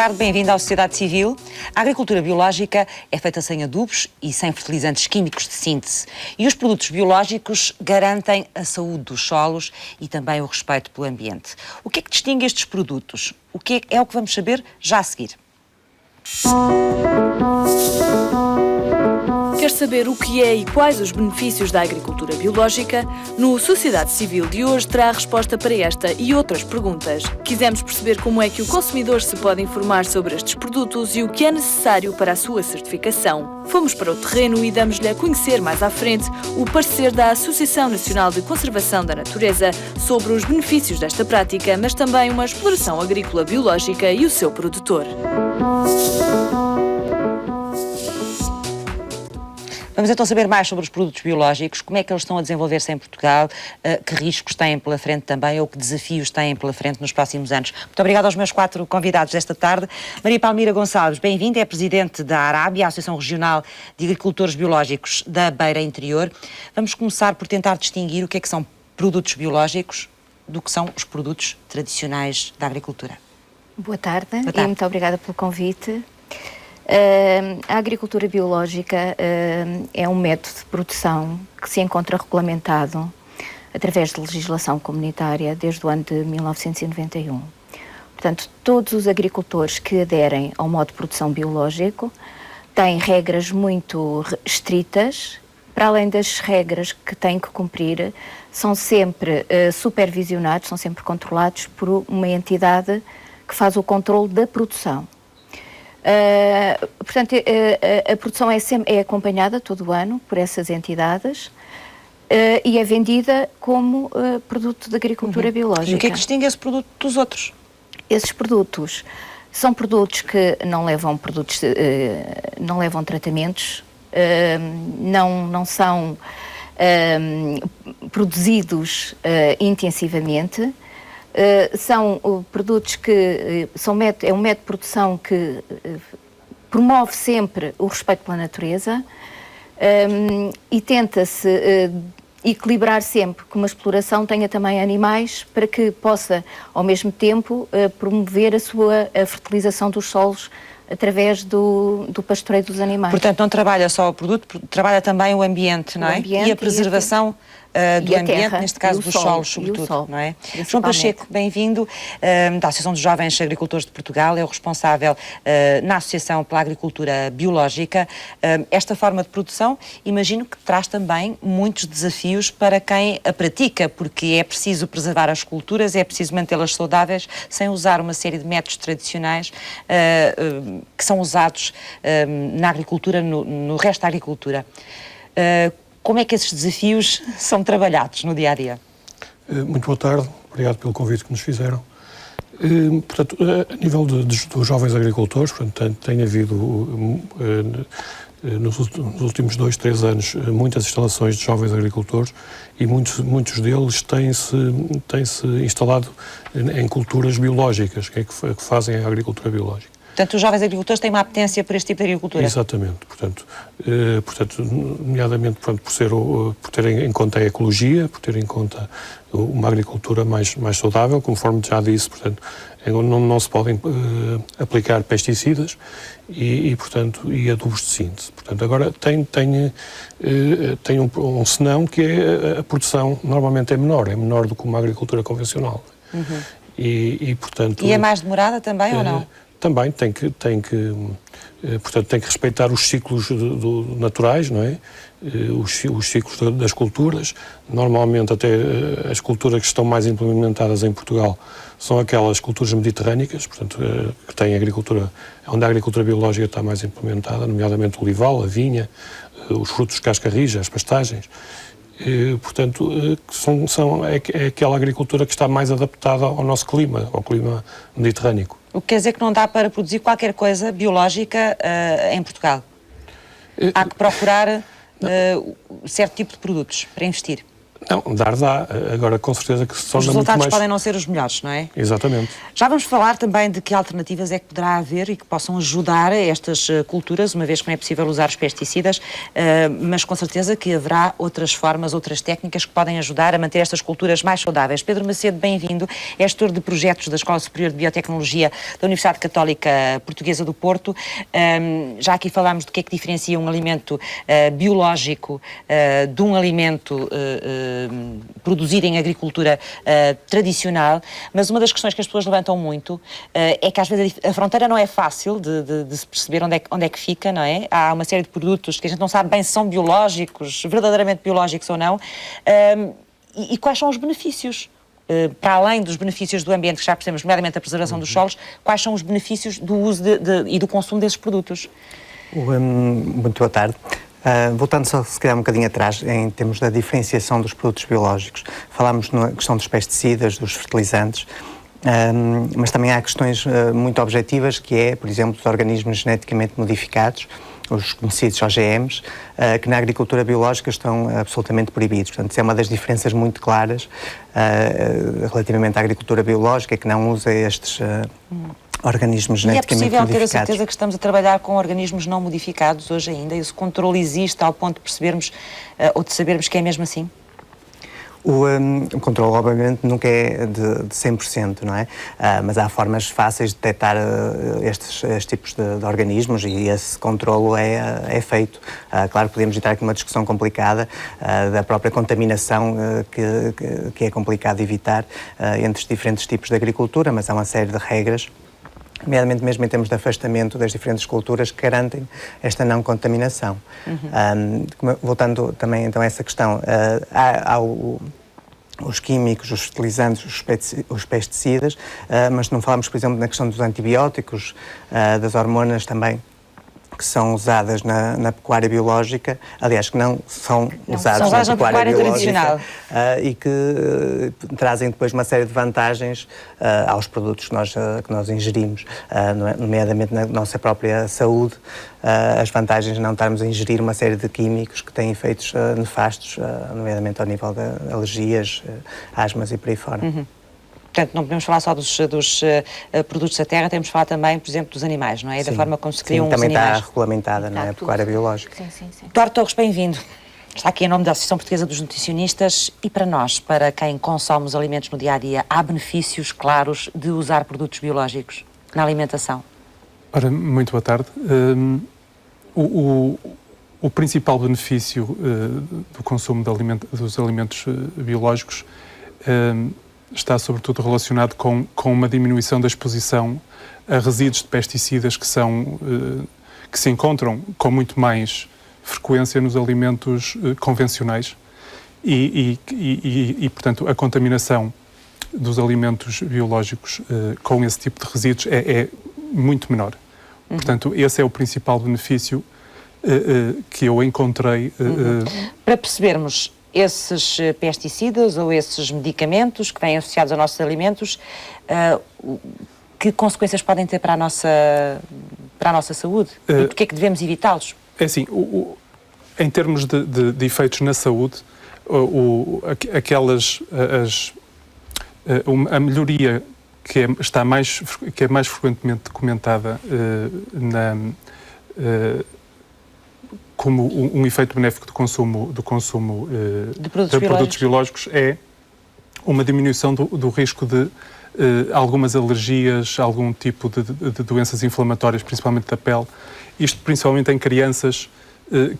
tarde, bem-vindo à Sociedade Civil. A agricultura biológica é feita sem adubos e sem fertilizantes químicos de síntese. E os produtos biológicos garantem a saúde dos solos e também o respeito pelo ambiente. O que é que distingue estes produtos? O que é o que vamos saber já a seguir. Quer saber o que é e quais os benefícios da agricultura biológica? No Sociedade Civil de hoje terá a resposta para esta e outras perguntas. Quisemos perceber como é que o consumidor se pode informar sobre estes produtos e o que é necessário para a sua certificação. Fomos para o terreno e damos-lhe a conhecer mais à frente o parecer da Associação Nacional de Conservação da Natureza sobre os benefícios desta prática, mas também uma exploração agrícola biológica e o seu produtor. Vamos então saber mais sobre os produtos biológicos, como é que eles estão a desenvolver-se em Portugal, que riscos têm pela frente também ou que desafios têm pela frente nos próximos anos. Muito obrigada aos meus 4 convidados desta tarde. Maria Palmira Gonçalves, bem-vinda, é presidente da Arábia, a Associação Regional de Agricultores Biológicos da Beira Interior. Vamos começar por tentar distinguir o que é que são produtos biológicos do que são os produtos tradicionais da agricultura. Boa tarde. E muito obrigada pelo convite. A agricultura biológica é um método de produção que se encontra regulamentado através de legislação comunitária desde o ano de 1991. Portanto, todos os agricultores que aderem ao modo de produção biológico têm regras muito estritas. Para além das regras que têm que cumprir, são sempre supervisionados, são sempre controlados por uma entidade que faz o controle da produção. Portanto, a produção é acompanhada todo o ano por essas entidades e é vendida como produto de agricultura biológica. E o que é que distingue esse produto dos outros? Esses produtos são produtos que não levam tratamentos, não são produzidos intensivamente. São produtos que é um método de produção que promove sempre o respeito pela natureza e tenta-se equilibrar sempre que uma exploração tenha também animais para que possa, ao mesmo tempo, promover a fertilização dos solos através do pastoreio dos animais. Portanto, não trabalha só o produto, trabalha também o ambiente, não é? E a preservação do ambiente, neste caso dos solos, sobretudo, não é? João Pacheco, bem-vindo, da Associação dos Jovens Agricultores de Portugal, é o responsável na Associação pela Agricultura Biológica. Esta forma de produção, imagino que traz também muitos desafios para quem a pratica, porque é preciso preservar as culturas, é preciso mantê-las saudáveis, sem usar uma série de métodos tradicionais que são usados na agricultura, no resto da agricultura. Como é que esses desafios são trabalhados no dia-a-dia? Muito boa tarde, obrigado pelo convite que nos fizeram. Portanto, a nível dos jovens agricultores, portanto, tem havido nos últimos 2, 3 anos muitas instalações de jovens agricultores e muitos deles têm-se instalado em culturas biológicas, que fazem a agricultura biológica. Portanto, os jovens agricultores têm uma apetência por este tipo de agricultura? Exatamente. Portanto, nomeadamente por terem em conta a ecologia, por terem em conta uma agricultura mais saudável, conforme já disse, portanto, não se podem aplicar pesticidas e adubos de síntese. Portanto, agora tem um senão que é a produção normalmente é menor do que uma agricultura convencional. Portanto... E é mais demorada também ou não? Também tem que respeitar os ciclos naturais, não é? Os ciclos das culturas. Normalmente até as culturas que estão mais implementadas em Portugal são aquelas culturas mediterrânicas, portanto, que têm onde a agricultura biológica está mais implementada, nomeadamente o olival, a vinha, os frutos de casca-rija, as pastagens. Portanto, é aquela agricultura que está mais adaptada ao nosso clima, ao clima mediterrâneo. O que quer dizer que não dá para produzir qualquer coisa biológica em Portugal? Há que procurar certo tipo de produtos para investir? Não, dá. Agora, com certeza que se torna muito mais... Os resultados podem não ser os melhores, não é? Exatamente. Já vamos falar também de que alternativas é que poderá haver e que possam ajudar estas culturas, uma vez que não é possível usar os pesticidas, mas com certeza que haverá outras formas, outras técnicas que podem ajudar a manter estas culturas mais saudáveis. Pedro Macedo, bem-vindo. É gestor de projetos da Escola Superior de Biotecnologia da Universidade Católica Portuguesa do Porto. Já aqui falámos do que é que diferencia um alimento biológico de um alimento produzido em agricultura tradicional, mas uma das questões que as pessoas levantam muito é que às vezes a fronteira não é fácil de se perceber onde é que fica, não é? Há uma série de produtos que a gente não sabe bem se são biológicos, verdadeiramente biológicos ou não, e quais são os benefícios? Para além dos benefícios do ambiente, que já percebemos, nomeadamente a preservação dos solos, quais são os benefícios do uso e do consumo desses produtos? Muito boa tarde. Voltando só, se calhar, um bocadinho atrás, em termos da diferenciação dos produtos biológicos, falámos na questão dos pesticidas, dos fertilizantes, mas também há questões muito objetivas, que é, por exemplo, os organismos geneticamente modificados, os conhecidos OGMs, que na agricultura biológica estão absolutamente proibidos. Portanto, isso é uma das diferenças muito claras relativamente à agricultura biológica, que não usa estes organismos geneticamente modificados. E é possível ter a certeza que estamos a trabalhar com organismos não modificados hoje ainda? Esse controle existe ao ponto de percebermos ou de sabermos que é mesmo assim? O controle, obviamente, nunca é de 100%, não é? Mas há formas fáceis de detectar estes tipos de organismos e esse controle é feito. Claro que podemos entrar aqui numa discussão complicada da própria contaminação que é complicado evitar entre os diferentes tipos de agricultura, mas há uma série de regras, nomeadamente mesmo em termos de afastamento das diferentes culturas, que garantem esta não contaminação. Voltando também então a essa questão, há os químicos, os fertilizantes, os pesticidas, mas não falamos, por exemplo, na questão dos antibióticos, das hormonas também, que são usadas na pecuária biológica, aliás, que não são usadas na pecuária biológica, e que trazem depois uma série de vantagens aos produtos que nós ingerimos, nomeadamente na nossa própria saúde, as vantagens de não estarmos a ingerir uma série de químicos que têm efeitos nefastos, nomeadamente ao nível de alergias, asmas e por aí fora. Portanto, não podemos falar só dos produtos da terra, temos de falar também, por exemplo, dos animais, não é? E da forma como se criam os animais. Também está regulamentada, não é? A pecuária biológica. Sim. Eduardo Torres, bem-vindo. Está aqui em nome da Associação Portuguesa dos Nutricionistas e para nós, para quem consome os alimentos no dia-a-dia, há benefícios claros de usar produtos biológicos na alimentação? Ora, muito boa tarde. O principal benefício do consumo dos alimentos biológicos está sobretudo relacionado com uma diminuição da exposição a resíduos de pesticidas que se encontram com muito mais frequência nos alimentos convencionais e, portanto, a contaminação dos alimentos biológicos com esse tipo de resíduos é muito menor. Portanto, esse é o principal benefício que eu encontrei. Para percebermos esses pesticidas ou esses medicamentos que vêm associados aos nossos alimentos, que consequências podem ter para a nossa saúde? E porquê é que devemos evitá-los? É assim, em termos de efeitos na saúde, a melhoria que é mais frequentemente documentada como um efeito benéfico do consumo de produtos biológicos é uma diminuição do risco de algumas alergias, algum tipo de doenças inflamatórias, principalmente da pele. Isto principalmente em crianças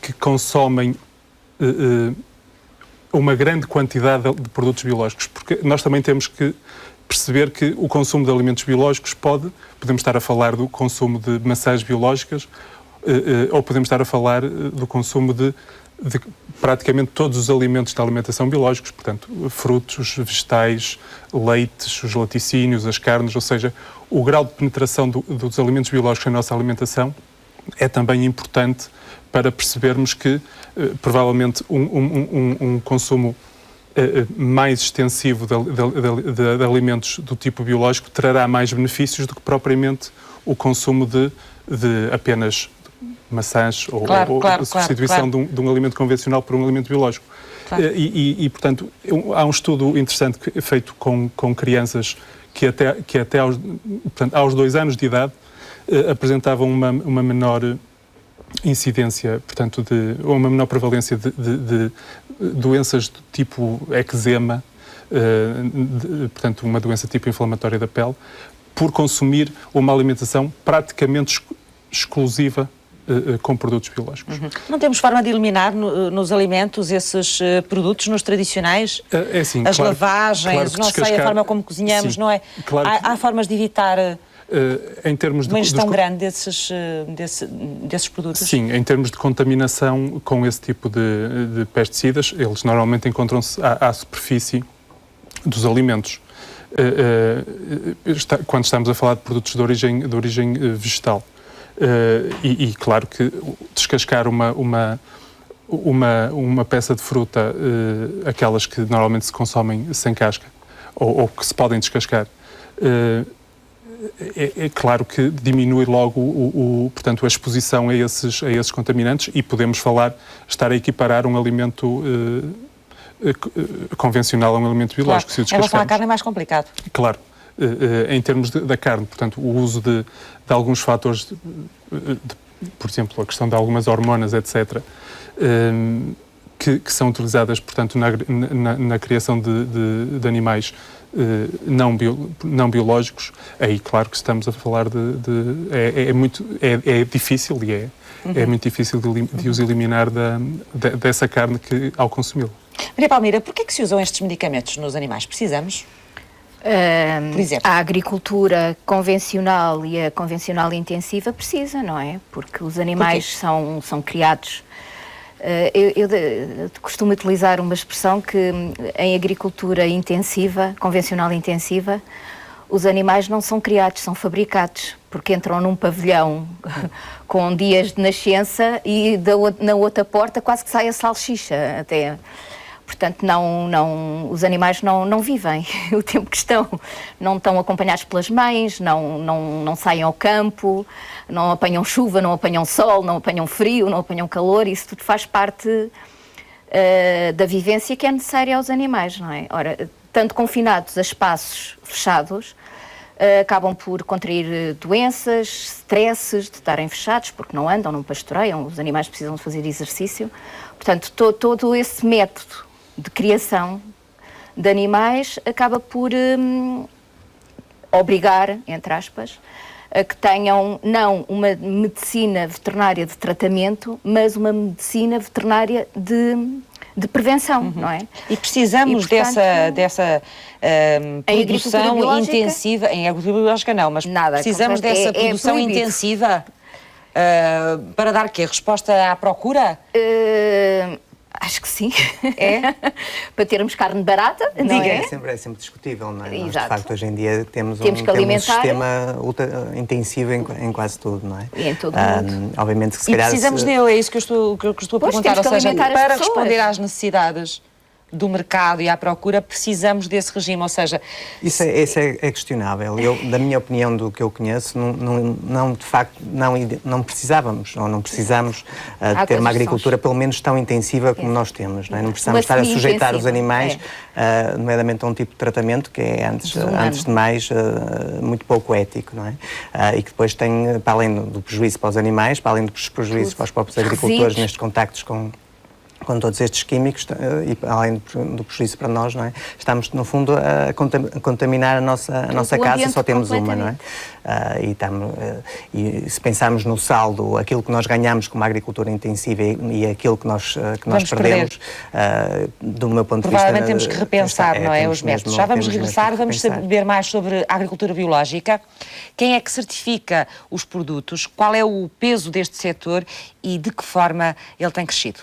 que consomem uma grande quantidade de produtos biológicos, porque nós também temos que perceber que o consumo de alimentos biológicos podemos estar a falar do consumo de maçãs biológicas, ou podemos estar a falar do consumo de praticamente todos os alimentos da alimentação biológicos, portanto, frutos, vegetais, leites, os laticínios, as carnes, ou seja, o grau de penetração dos alimentos biológicos na nossa alimentação é também importante para percebermos que, provavelmente, um consumo mais extensivo de alimentos do tipo biológico trará mais benefícios do que propriamente o consumo de apenas maçãs ou substituição de um alimento convencional por um alimento biológico. Claro. Portanto, há um estudo interessante feito com crianças que até aos 2 anos de idade apresentavam uma menor incidência, portanto, uma menor prevalência de doenças do tipo eczema, portanto, uma doença tipo inflamatória da pele, por consumir uma alimentação praticamente exclusiva com produtos biológicos. Não temos forma de eliminar nos alimentos esses produtos, nos tradicionais? É assim, as lavagens, não sei, a forma como cozinhamos, sim, não é? Claro há formas de evitar em termos uma ingestão grande desses produtos? Sim, em termos de contaminação com esse tipo de pesticidas, eles normalmente encontram-se à superfície dos alimentos. Quando estamos a falar de produtos de origem vegetal. E claro que descascar uma peça de fruta, aquelas que normalmente se consomem sem casca, ou que se podem descascar, é claro que diminui logo portanto, a exposição a esses contaminantes, e podemos estar a equiparar um alimento convencional a um alimento biológico. Claro. Em relação à carne é mais complicado. Claro. Em termos da carne, portanto, o uso de alguns fatores, por exemplo, a questão de algumas hormonas, etc., que são utilizadas, portanto, na criação de animais não biológicos, aí claro que estamos a falar é difícil, e é muito difícil de os eliminar dessa carne ao consumi-la. Maria Palmira, porquê é que se usam estes medicamentos nos animais? Precisamos? Por exemplo? A agricultura convencional e a convencional intensiva precisa, não é? Porque os animais são criados. Eu costumo utilizar uma expressão que em agricultura intensiva, convencional intensiva, os animais não são criados, são fabricados, porque entram num pavilhão com dias de nascença e na outra porta quase que sai a salsicha até. Portanto, os animais não vivem o tempo que estão. Não estão acompanhados pelas mães, não saem ao campo, não apanham chuva, não apanham sol, não apanham frio, não apanham calor. Isso tudo faz parte da vivência que é necessária aos animais, não é? Ora, tanto confinados a espaços fechados, acabam por contrair doenças, stresses de estarem fechados, porque não andam, não pastoreiam, os animais precisam de fazer exercício. Portanto, todo esse método de criação de animais acaba por obrigar, entre aspas, a que tenham não uma medicina veterinária de tratamento, mas uma medicina veterinária de prevenção, não é? E precisamos dessa produção intensiva, em agricultura biológica não, mas precisamos dessa produção intensiva para dar quê? Resposta à procura? Acho que sim. É? Para termos carne barata, não é? É sempre discutível, não é? Exato. Nós, de facto, hoje em dia temos um sistema intensivo em quase tudo, não é? E em todo o mundo. Obviamente que se calhar... precisamos dele, é isso que eu estou a perguntar. Ou seja, para responder às necessidades do mercado e à procura, precisamos desse regime, ou seja... Isso é questionável. Da minha opinião, do que eu conheço, de facto, não precisávamos, ou não precisamos de ter uma agricultura pelo menos tão intensiva como nós temos, não é? Não precisamos estar a sujeitar os animais, nomeadamente a um tipo de tratamento que é, antes de mais, muito pouco ético, não é? E que depois tem, para além do prejuízo para os animais, para além dos prejuízos para os próprios agricultores nestes contactos com todos estes químicos, e além do prejuízo para nós, não é? Estamos, no fundo, a contaminar a nossa casa, só temos uma, não é? E se pensarmos no saldo, aquilo que nós ganhamos com uma agricultura intensiva e aquilo que nós perdemos, do meu ponto de vista... Provavelmente temos que repensar, não é? Os métodos. Já vamos regressar, vamos saber mais sobre a agricultura biológica. Quem é que certifica os produtos? Qual é o peso deste setor e de que forma ele tem crescido?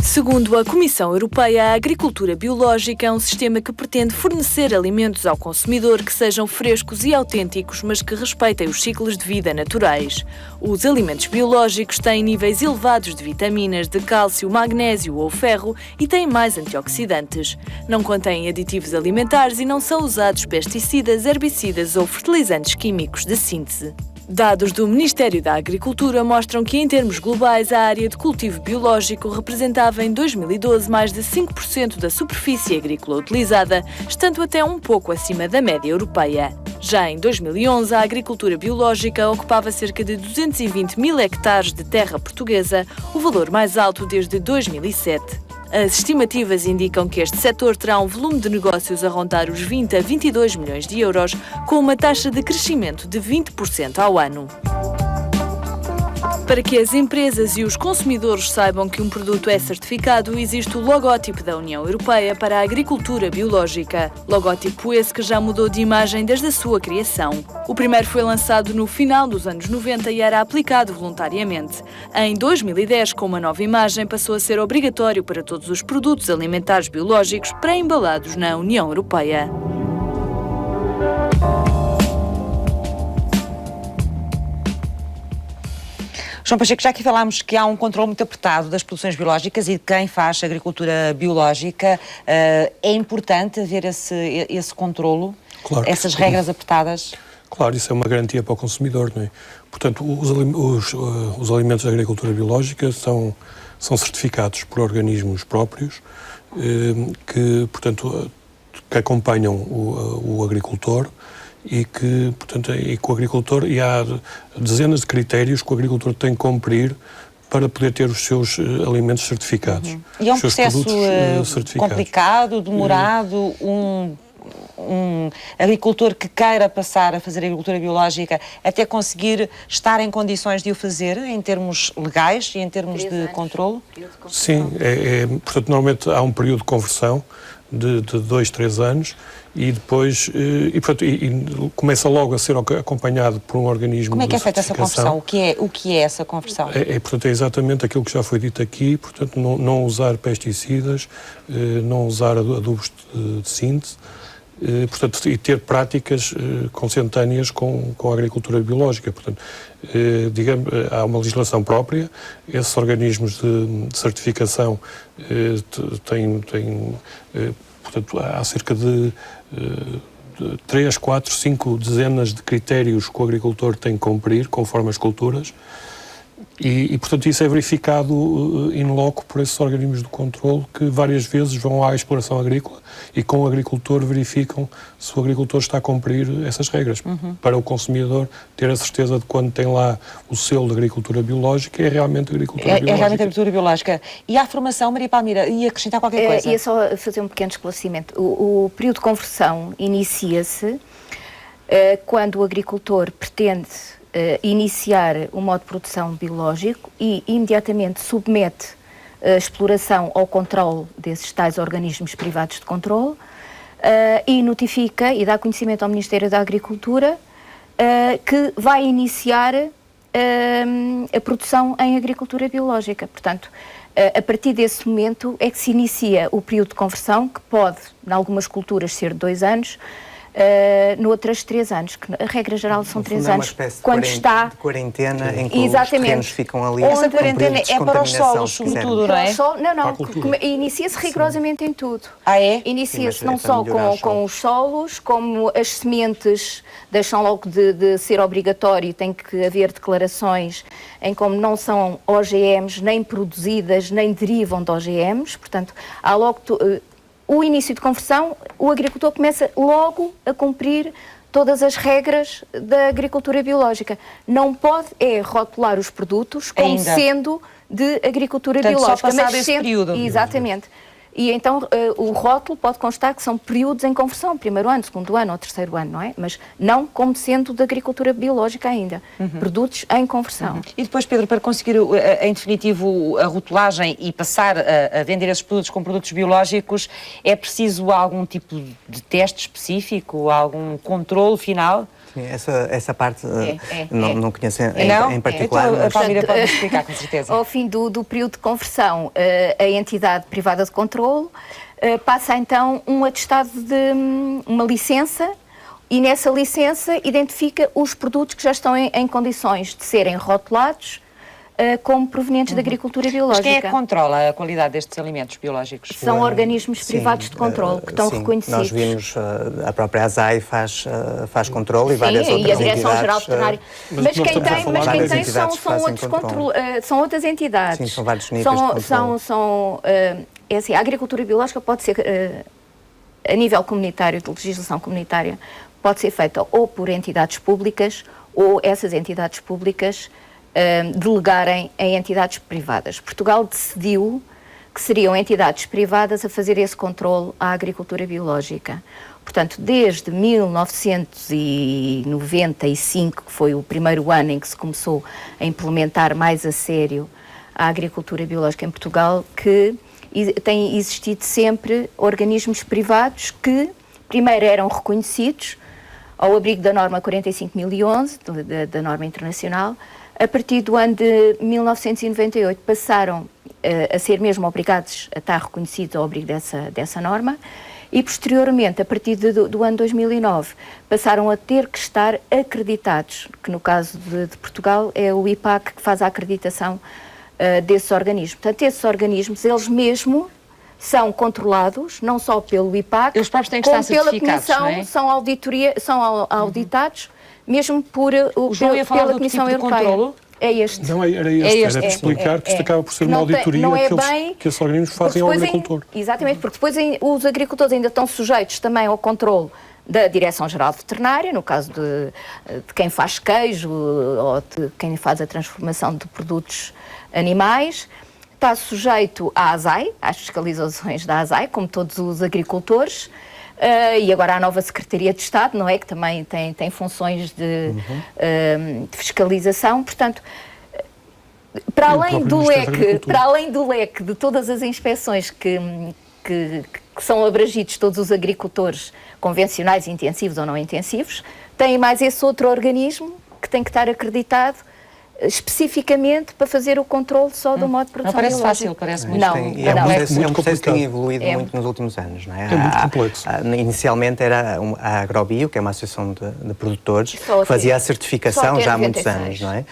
Segundo a Comissão Europeia, a agricultura biológica é um sistema que pretende fornecer alimentos ao consumidor que sejam frescos e autênticos, mas que respeitem os ciclos de vida naturais. Os alimentos biológicos têm níveis elevados de vitaminas, de cálcio, magnésio ou ferro e têm mais antioxidantes. Não contêm aditivos alimentares e não são usados pesticidas, herbicidas ou fertilizantes químicos de síntese. Dados do Ministério da Agricultura mostram que, em termos globais, a área de cultivo biológico representava em 2012 mais de 5% da superfície agrícola utilizada, estando até um pouco acima da média europeia. Já em 2011, a agricultura biológica ocupava cerca de 220 mil hectares de terra portuguesa, o valor mais alto desde 2007. As estimativas indicam que este setor terá um volume de negócios a rondar os 20 a 22 milhões de euros, com uma taxa de crescimento de 20% ao ano. Para que as empresas e os consumidores saibam que um produto é certificado, existe o logótipo da União Europeia para a agricultura biológica. Logótipo esse que já mudou de imagem desde a sua criação. O primeiro foi lançado no final dos anos 90 e era aplicado voluntariamente. Em 2010, com uma nova imagem, passou a ser obrigatório para todos os produtos alimentares biológicos pré-embalados na União Europeia. João Pacheco, já aqui falámos que há um controle muito apertado das produções biológicas e de quem faz agricultura biológica. É importante haver esse controlo, claro, essas regras apertadas? Claro, isso é uma garantia para o consumidor, não é? Portanto, os alimentos da agricultura biológica são certificados por organismos próprios que, portanto, que acompanham o agricultor e que, portanto, com o agricultor, e há dezenas de critérios que o agricultor tem que cumprir para poder ter os seus alimentos certificados. E é um processo complicado, demorado, um agricultor que queira passar a fazer agricultura biológica até conseguir estar em condições de o fazer, em termos legais e em termos de controlo? Sim, portanto, normalmente há um período de conversão de 2, 3 anos e depois portanto, começa logo a ser acompanhado por um organismo. Como é que é feita essa conversão? O que é essa conversão? Portanto, é exatamente aquilo que já foi dito aqui, portanto, não usar pesticidas, não usar adubos de síntese, portanto, e ter práticas consentâneas com a agricultura biológica. Portanto, digamos, há uma legislação própria, esses organismos de certificação têm portanto, há cerca de 3, 4, 5 dezenas de critérios que o agricultor tem que cumprir, conforme as culturas, e portanto, isso é verificado in loco por esses organismos de controle que várias vezes vão à exploração agrícola e com o agricultor verificam se o agricultor está a cumprir essas regras, para o consumidor ter a certeza de quando tem lá o selo de agricultura biológica é realmente agricultura biológica. É realmente agricultura biológica. E a formação, Maria Palmira, ia acrescentar qualquer coisa? Ia só fazer um pequeno esclarecimento. O período de conversão inicia-se quando o agricultor pretende iniciar o modo de produção biológico e imediatamente submete a exploração ao controle desses tais organismos privados de controle e notifica e dá conhecimento ao Ministério da Agricultura que vai iniciar a produção em agricultura biológica. Portanto, a partir desse momento é que se inicia o período de conversão, que pode, em algumas culturas, ser de 2 anos, noutras 3 anos, que a regra geral são 3 anos. Uma espécie quando está de quarentena em que os terrenos ficam ali. Essa quarentena é para os solos, sobretudo, não é? Não, inicia-se rigorosamente em tudo. Ah, é? Inicia-se não só com os solos, como as sementes deixam logo de ser obrigatório, tem que haver declarações em como não são OGMs, nem produzidas, nem derivam de OGMs, portanto, há logo o início de conversão, o agricultor começa logo a cumprir todas as regras da agricultura biológica. Não pode rotular os produtos como sendo de agricultura biológica. Só passado esse período. Exatamente. E então o rótulo pode constar que são períodos em conversão, 1º ano, 2º ano ou 3º ano, não é? Mas não como sendo de agricultura biológica ainda. Produtos em conversão. E depois, Pedro, para conseguir em definitivo a rotulagem e passar a vender esses produtos com produtos biológicos, é preciso algum tipo de teste específico, algum controle final? Sim, essa parte não conheço em particular. Então, a Palmira pode explicar, com certeza. Ao fim do período de conversão, a entidade privada de controle passa então um atestado de uma licença e nessa licença identifica os produtos que já estão em condições de serem rotulados como provenientes da agricultura biológica. Mas quem é que controla a qualidade destes alimentos biológicos? São organismos privados de controle que estão reconhecidos. Nós vimos, a própria ASAI faz controle e várias outras entidades. E a entidades, Direção-Geral Veterinária. Mas quem tem são outras entidades. Sim, são vários níveis de controle. É assim, a agricultura biológica pode ser, a nível comunitário, de legislação comunitária, pode ser feita ou por entidades públicas ou essas entidades públicas delegarem a entidades privadas. Portugal decidiu que seriam entidades privadas a fazer esse controle à agricultura biológica. Portanto, desde 1995, que foi o primeiro ano em que se começou a implementar mais a sério a agricultura biológica em Portugal, que têm existido sempre organismos privados que primeiro eram reconhecidos ao abrigo da norma 45.011, da norma internacional. A partir do ano de 1998 passaram a ser mesmo obrigados a estar reconhecidos ao abrigo dessa norma e, posteriormente, a partir do ano 2009, passaram a ter que estar acreditados, que no caso de Portugal é o IPAC que faz a acreditação desses organismos. Portanto, esses organismos, eles mesmo são controlados, não só pelo IPAC, eles próprios têm que estar certificados, Comissão, não é? são auditados, mesmo pela Comissão Europeia. É este. Não, era de explicar que isto acaba por ser uma auditoria que esses organismos fazem ao agricultor. Exatamente, porque depois os agricultores ainda estão sujeitos também ao controle da Direção-Geral Veterinária, no caso de quem faz queijo ou de quem faz a transformação de produtos animais. Está sujeito à ASAI, às fiscalizações da ASAI, como todos os agricultores. E agora a nova Secretaria de Estado, não é? Que também tem funções de fiscalização. Portanto, para além do leque de todas as inspeções que são abrangidos todos os agricultores convencionais, intensivos ou não intensivos, tem mais esse outro organismo que tem que estar acreditado especificamente para fazer o controle só do modo de produção biológica. Não parece fácil, parece muito. Não, é um processo que tem evoluído muito nos últimos anos, não é? É muito complexo. Inicialmente era a Agrobio, que é uma associação de produtores, que fazia a certificação já há muitos anos, não é?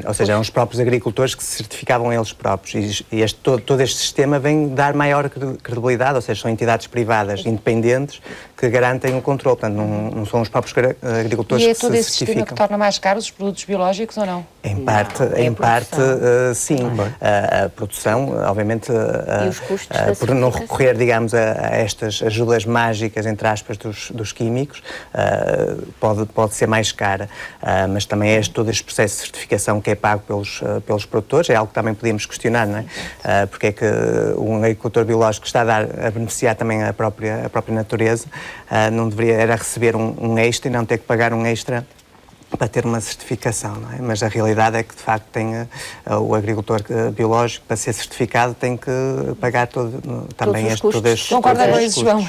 Ou seja, eram os próprios agricultores que se certificavam eles próprios. E todo este sistema vem dar maior credibilidade, ou seja, são entidades privadas independentes que garantem o controle. Portanto, não são os próprios agricultores que se certificam. E é todo esse sistema que torna mais caros os produtos biológicos ou não? Em parte, sim. A produção, obviamente, e os custos por não recorrer, digamos, a estas ajudas mágicas, entre aspas, dos químicos, pode ser mais cara. Mas também é todo este processo de certificação que é pago pelos produtores, é algo que também podíamos questionar, não é? Porque é que um agricultor biológico está a beneficiar também a própria natureza, não deveria era receber um extra e não ter que pagar um extra para ter uma certificação, não é? Mas a realidade é que, de facto, o agricultor biológico, para ser certificado, tem que pagar também todo este Concorda com isso, João?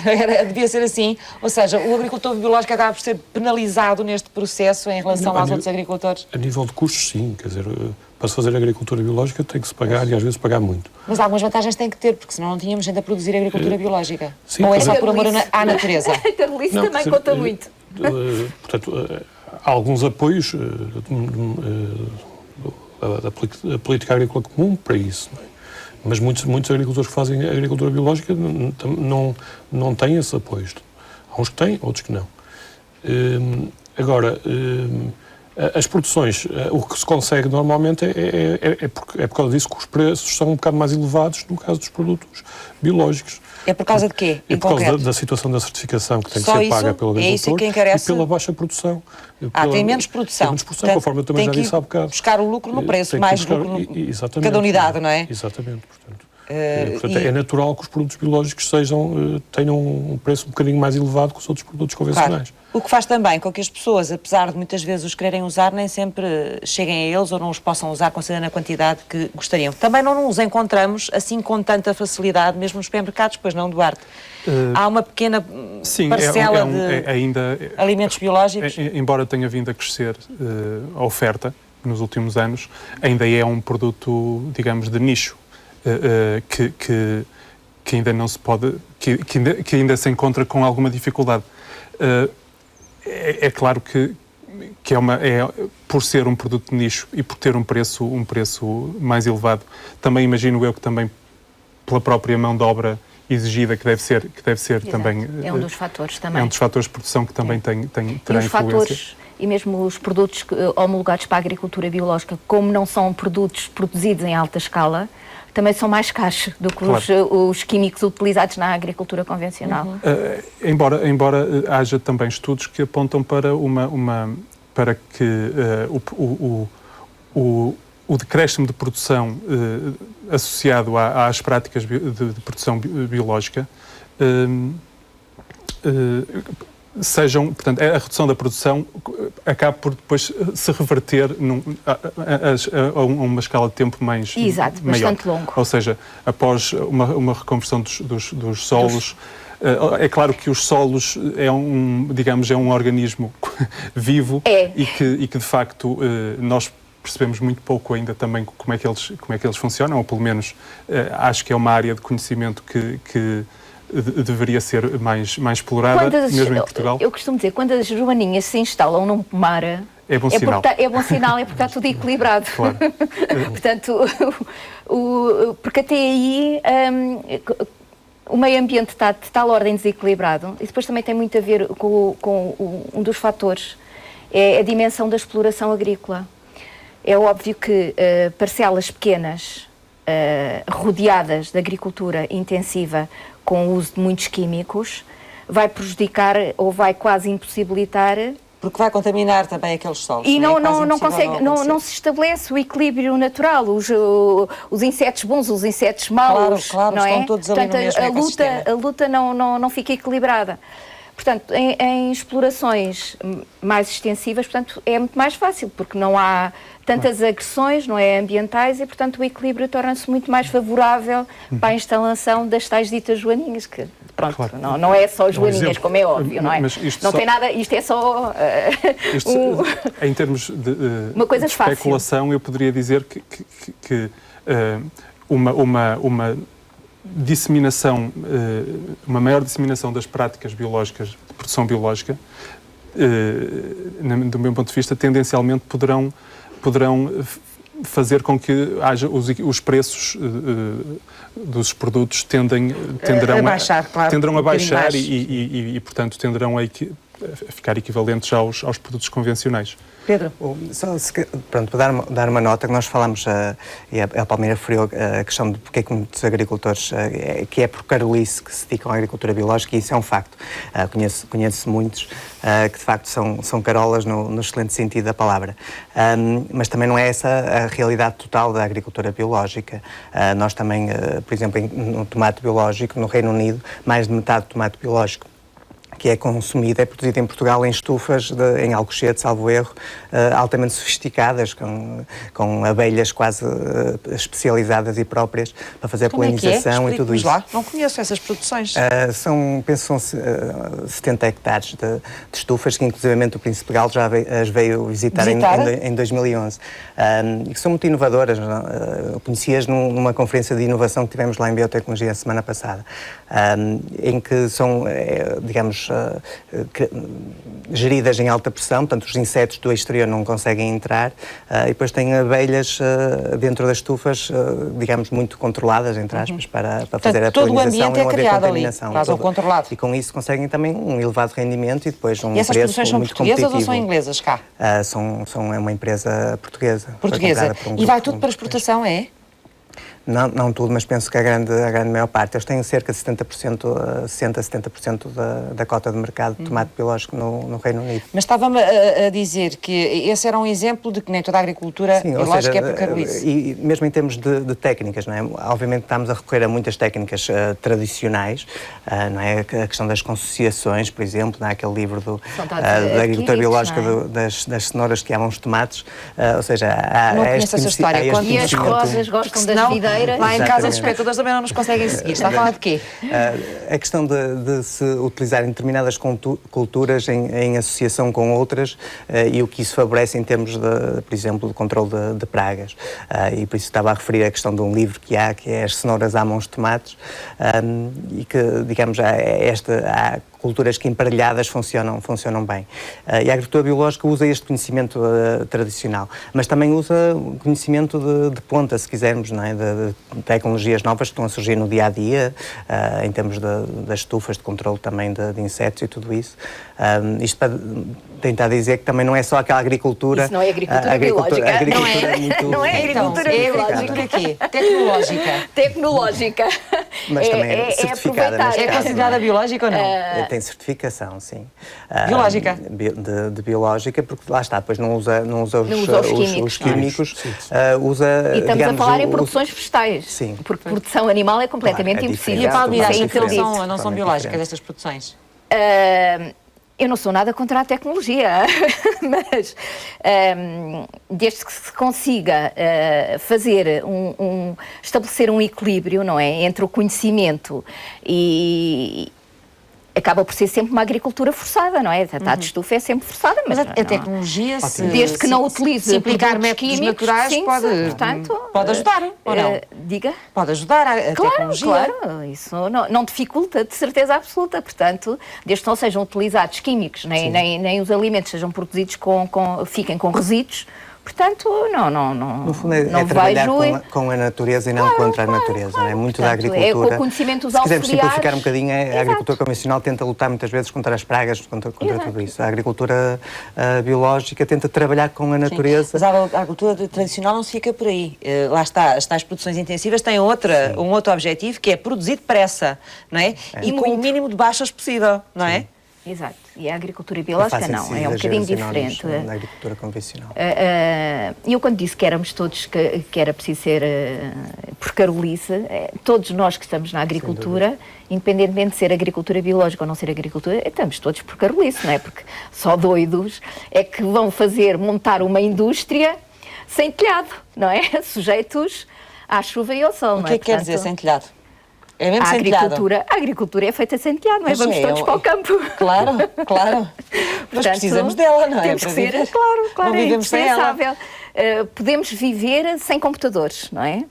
Devia ser assim. Ou seja, o agricultor biológico acaba por ser penalizado neste processo em relação aos outros agricultores? A nível de custos, sim. Quer dizer, para se fazer agricultura biológica tem que se pagar e às vezes pagar muito. Mas algumas vantagens tem que ter, porque senão não tínhamos gente a produzir agricultura biológica. Sim, ou é só por amor à natureza? A Carolice também conta muito. Portanto, há alguns apoios da política agrícola comum para isso, não é? Mas muitos agricultores que fazem agricultura biológica não têm esses apoios. Há uns que têm, outros que não. Agora, as produções, o que se consegue normalmente é por causa disso que os preços são um bocado mais elevados no caso dos produtos biológicos. É por causa de quê? É por causa da situação da certificação que tem que ser paga pelo agricultor e pela baixa produção. Tem menos produção. Tem menos produção, conforme eu também já disse há bocado. Buscar o lucro no preço, mais lucro cada unidade, não é? Exatamente, portanto. É natural que os produtos biológicos tenham um preço um bocadinho mais elevado que os outros produtos convencionais. Claro. O que faz também com que as pessoas, apesar de muitas vezes os quererem usar, nem sempre cheguem a eles ou não os possam usar considerando a quantidade que gostariam. Também não nos encontramos assim com tanta facilidade, mesmo nos supermercados, pois não, Duarte? Há uma pequena parcela de alimentos biológicos? Embora tenha vindo a crescer a oferta nos últimos anos, ainda é um produto, digamos, de nicho. Que ainda não se pode, que ainda se encontra com alguma dificuldade. É claro que por ser um produto de nicho e por ter um preço mais elevado, também imagino eu que também pela própria mão de obra exigida, que deve ser também... É um dos fatores também. É um dos fatores de produção que também terá influência. Fatores, e mesmo os produtos homologados para a agricultura biológica, como não são produtos produzidos em alta escala, também são mais caros do que os químicos utilizados na agricultura convencional. Embora haja também estudos que apontam para para que o decréscimo de produção associado às práticas de produção biológica sejam, portanto, a redução da produção acaba por depois se reverter a uma escala de tempo maior. Bastante longo. Ou seja, após uma reconversão dos solos, é claro que os solos é um organismo vivo e que de facto nós percebemos muito pouco ainda também como é que eles funcionam, ou pelo menos acho que é uma área de conhecimento que deveria ser mais explorada, mesmo em Portugal. Eu costumo dizer, quando as joaninhas se instalam num pomar, é bom sinal. É bom sinal, é porque está tudo equilibrado. Claro. Portanto, porque até aí o meio ambiente está de tal ordem desequilibrado, e depois também tem muito a ver com um dos fatores, é a dimensão da exploração agrícola. É óbvio que parcelas pequenas, rodeadas de agricultura intensiva, com o uso de muitos químicos, vai prejudicar ou vai quase impossibilitar... Porque vai contaminar também aqueles solos. E não se estabelece o equilíbrio natural, os insetos bons, os insetos maus. Claro, não estão é? todos ali no mesmo ecossistema. A luta não fica equilibrada. Portanto, em explorações mais extensivas, portanto, é muito mais fácil, porque não há tantas agressões, não é, ambientais, e, portanto, o equilíbrio torna-se muito mais favorável para a instalação das tais ditas joaninhas, que, pronto, não é só joaninhas, como é óbvio, não é? Tem nada, isto é só... em termos de uma coisa especulação, eu poderia dizer que uma disseminação, uma maior disseminação das práticas biológicas de produção biológica, do meu ponto de vista, tendencialmente poderão fazer com que haja os preços dos produtos tenderão a baixar e, portanto, tenderão a ficar equivalentes aos produtos convencionais. Pedro? Para dar uma nota, que nós falamos, e a Palmeira referiu a questão de porque é que muitos agricultores, que é por carolice que se dedicam à agricultura biológica, e isso é um facto. Conheço muitos que de facto são carolas no excelente sentido da palavra. Mas também não é essa a realidade total da agricultura biológica. Nós também, por exemplo, no tomate biológico, no Reino Unido, mais de metade do tomate biológico que é consumido, é produzido em Portugal em estufas, em Alcochete, salvo erro, altamente sofisticadas, com abelhas quase especializadas e próprias para fazer a polinização e tudo isso. Lá. Não conheço essas produções. São 70 hectares de estufas, que inclusivamente o Príncipe Galo já as veio visitar em 2011. E que são muito inovadoras. Conheci-as numa conferência de inovação que tivemos lá em Biotecnologia a semana passada, em que são, digamos, geridas em alta pressão, portanto os insetos do exterior não conseguem entrar, e depois têm abelhas dentro das estufas, digamos, muito controladas, entre aspas, para fazer a polinização e não haver contaminação. Controlado. E com isso conseguem também um elevado rendimento e depois um preço muito competitivo. E essas produções são portuguesas ou são inglesas cá? É uma empresa portuguesa. Portuguesa. E vai tudo para exportação, é? Não tudo, mas penso que a grande maior parte. Eles têm cerca de 70% da cota de mercado de tomate biológico no Reino Unido. Mas estava-me a dizer que esse era um exemplo de que nem toda a agricultura biológica é por carolice. E mesmo em termos de técnicas, não é? Obviamente estamos a recorrer a muitas técnicas tradicionais, não é? A questão das consociações, por exemplo, naquele livro da agricultura biológica, das cenouras que amam os tomates, ou seja, não conheço essa história. E as rosas gostam das videiras. Lá em casa os espectadores também não nos conseguem seguir. Está a falar de quê? A questão de se utilizarem determinadas culturas em associação com outras, e o que isso favorece em termos, por exemplo, de controle de pragas. E por isso estava a referir a questão de um livro que é As Cenouras Amam os Tomates, e que, digamos, há culturas que emparelhadas funcionam bem. E a agricultura biológica usa este conhecimento tradicional, mas também usa o conhecimento de ponta, se quisermos, não é? De tecnologias novas que estão a surgir no dia-a-dia, em termos das estufas de controle também de insetos e tudo isso. Isto para tentar dizer que também não é só aquela agricultura... Isso não é agricultura biológica. Não é agricultura biológica. Quê? Tecnológica. Tecnológica. Mas também é certificada. É considerada biológica ou não? Tem certificação, sim. Biológica? De biológica, porque lá está, depois não usa os químicos. E estamos a falar em produções vegetais. Sim. Porque produção animal é completamente impossível. E a palmidade, é não são biológicas estas produções? Eu não sou nada contra a tecnologia, mas desde que se consiga estabelecer um equilíbrio, não é, entre o conhecimento e acaba por ser sempre uma agricultura forçada, não é? A de estufa é sempre forçada, mas a tecnologia, desde que não utilize se implicar métodos naturais, sim, pode ajudar, ou não? Diga? Pode ajudar a tecnologia. Claro, isso não dificulta, de certeza absoluta. Portanto, desde que não sejam utilizados químicos, nem os alimentos sejam produzidos fiquem com resíduos. Portanto, no fundo é trabalhar com a natureza e não contra a natureza. Não é? Muito da agricultura. É com o conhecimento dos Se quisermos auxiliares. simplificar um bocadinho, a agricultura convencional tenta lutar muitas vezes contra as pragas, contra tudo isso. A agricultura biológica tenta trabalhar com a natureza. Mas a agricultura tradicional não se fica por aí. Lá está, as tais produções intensivas têm um outro objetivo, que é produzir depressa, não é? E com o mínimo de baixas possível, não é? Exato. E a agricultura biológica não, é um bocadinho diferente. Na agricultura convencional. Eu quando disse que éramos todos, que era preciso ser por Carolice, todos nós que estamos na agricultura, independentemente de ser agricultura biológica ou não ser agricultura, estamos todos por Carolice, não é? Porque só doidos é que vão montar uma indústria sem telhado, não é? Sujeitos à chuva e ao sol, não é? O que quer dizer sem telhado? É mesmo a agricultura é feita sem telhado, não é? Vamos todos para o campo. Claro. Mas precisamos dela, não é? Temos que ser, claro, não é vivemos sem ela. Podemos viver sem computadores, não é?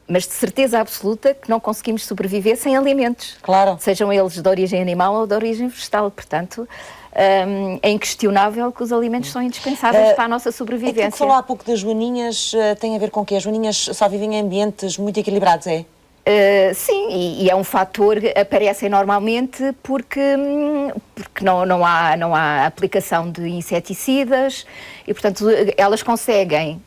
Mas de certeza absoluta que não conseguimos sobreviver sem alimentos. Claro. Sejam eles de origem animal ou de origem vegetal. Portanto, é inquestionável que os alimentos são indispensáveis para a nossa sobrevivência. Aquilo que falou há pouco das joaninhas tem a ver com o quê? As joaninhas só vivem em ambientes muito equilibrados, é? Sim, e é um fator que aparecem normalmente porque não há aplicação de inseticidas e, portanto, elas conseguem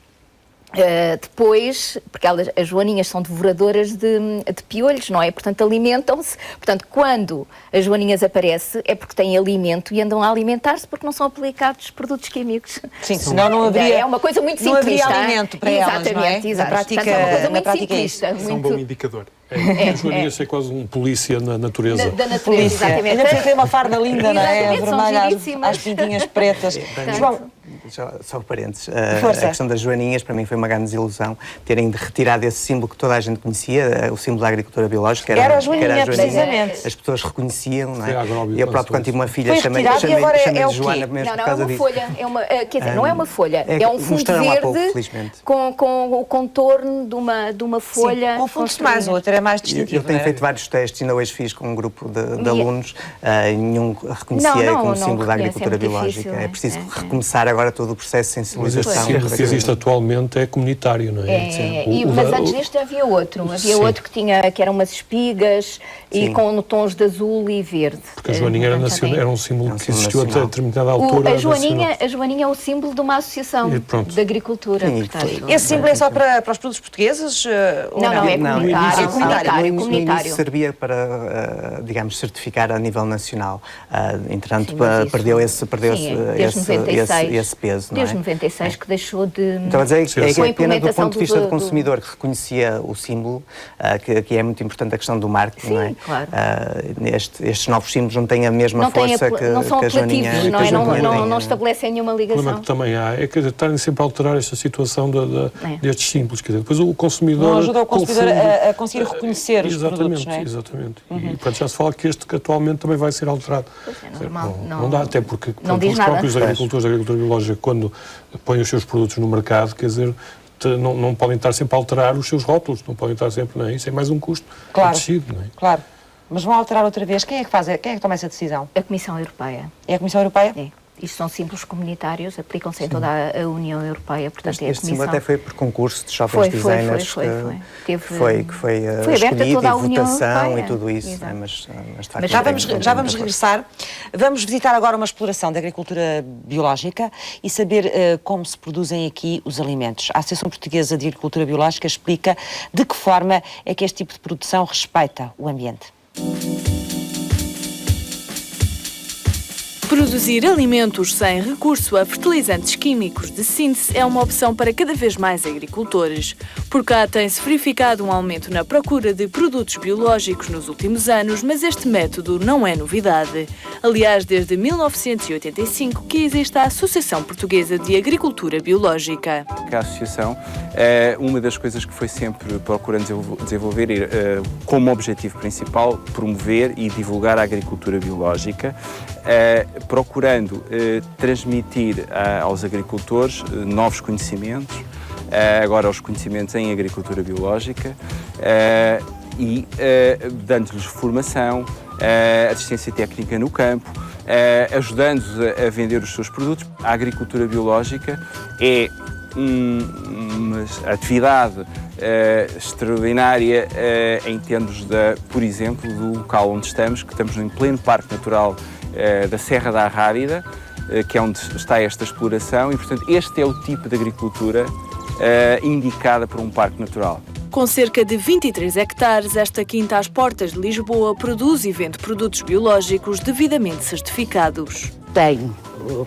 depois, porque as joaninhas são devoradoras de piolhos, não é? Portanto, alimentam-se. Portanto, quando as joaninhas aparecem é porque têm alimento e andam a alimentar-se porque não são aplicados produtos químicos. Sim, senão não haveria... É uma coisa muito simplista. Não haveria alimento para elas, não é? Exatamente. Portanto, é uma coisa muito simplista. Isso é um bom indicador. As joaninhas é quase um polícia na natureza. Da natureza, exatamente. Ainda tem uma farda linda, não é? Vermelha, às pintinhas pretas. João, só parênteses, a questão das joaninhas para mim foi uma grande desilusão terem retirado esse símbolo que toda a gente conhecia, o símbolo da agricultura biológica. Era a joaninha, precisamente. As pessoas reconheciam, não é? E eu próprio, quando tive uma filha, chamei-lhe Joana mesmo por causa disso. Quer dizer, não é uma folha, é um fundo verde com o contorno de uma folha. Confunde-se mais, o outro é mais distintivo. Eu tenho feito vários testes, ainda hoje fiz com um grupo de alunos, nenhum reconhecia como símbolo da agricultura biológica. É preciso recomeçar agora todo o processo de sensibilização. Mas esse que existe atualmente é comunitário, não é? Mas antes deste havia outro. Havia outro que eram umas espigas e com tons de azul e verde. Porque a joaninha era um símbolo que existiu até determinada altura. A joaninha é o símbolo de uma associação de agricultura. Esse símbolo é só para os produtos portugueses? Não, é comunitário. Isso servia para, digamos, certificar a nível nacional. Entretanto, perdeu esse peso. Desde 96 que deixou de... Então, a dizer que é pena do ponto de vista do consumidor que reconhecia o símbolo, que é muito importante a questão do marketing, não é? Claro. Estes novos símbolos não têm a mesma força que a joaninha. Não estabelecem nenhuma ligação. O problema que também há é que estarem sempre a alterar esta situação destes símbolos. Quer dizer, depois o consumidor... Não ajuda o consumidor a conseguir reconhecer os produtos, não é? Exatamente. E, portanto, já se fala que este que atualmente também vai ser alterado. É normal. Não dá, até porque os próprios agricultores da agricultura biológica, quando põem os seus produtos no mercado, quer dizer, não podem estar sempre a alterar os seus rótulos, não podem estar sempre, não é? Isso é mais um custo acrescido, não é? Claro. Mas vão alterar outra vez. Quem é que toma essa decisão? A Comissão Europeia. É a Comissão Europeia? É. Isto são símbolos comunitários, aplicam-se em toda a União Europeia, portanto é a Este Comissão... até foi por concurso de jovens designers que foi escolhido toda a e União votação Europeia. e tudo isso. Exato. Mas de facto, Já vamos regressar. Vamos visitar agora uma exploração da agricultura biológica e saber como se produzem aqui os alimentos. A Associação Portuguesa de Agricultura Biológica explica de que forma é que este tipo de produção respeita o ambiente. Produzir alimentos sem recurso a fertilizantes químicos de síntese é uma opção para cada vez mais agricultores. Por cá tem-se verificado um aumento na procura de produtos biológicos nos últimos anos, mas este método não é novidade. Aliás, desde 1985 que existe a Associação Portuguesa de Agricultura Biológica. A associação, uma das coisas que foi sempre procurando desenvolver como objetivo principal, promover e divulgar a agricultura biológica, procurando transmitir aos agricultores novos conhecimentos, agora os conhecimentos em agricultura biológica, e dando-lhes formação, assistência técnica no campo, ajudando-os a vender os seus produtos. A agricultura biológica é uma atividade extraordinária em termos, por exemplo, do local onde estamos, que estamos em pleno Parque Natural da Serra da Arrábida, que é onde está esta exploração, e, portanto, este é o tipo de agricultura indicada para um parque natural. Com cerca de 23 hectares, esta quinta às portas de Lisboa produz e vende produtos biológicos devidamente certificados. Tenho,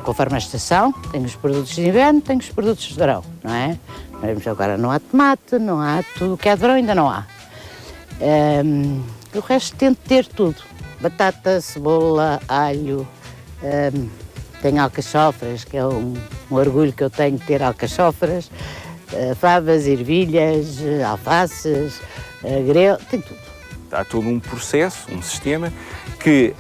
conforme a estação, tenho os produtos de inverno, tenho os produtos de verão, não é? Agora não há tomate, não há tudo o que é de verão, ainda não há. O resto tento ter tudo. Batata, cebola, alho, tenho alcachofras, que é um orgulho que eu tenho de ter alcachofras, favas, ervilhas, alfaces, grelo, tem tudo. Há todo um processo, um sistema que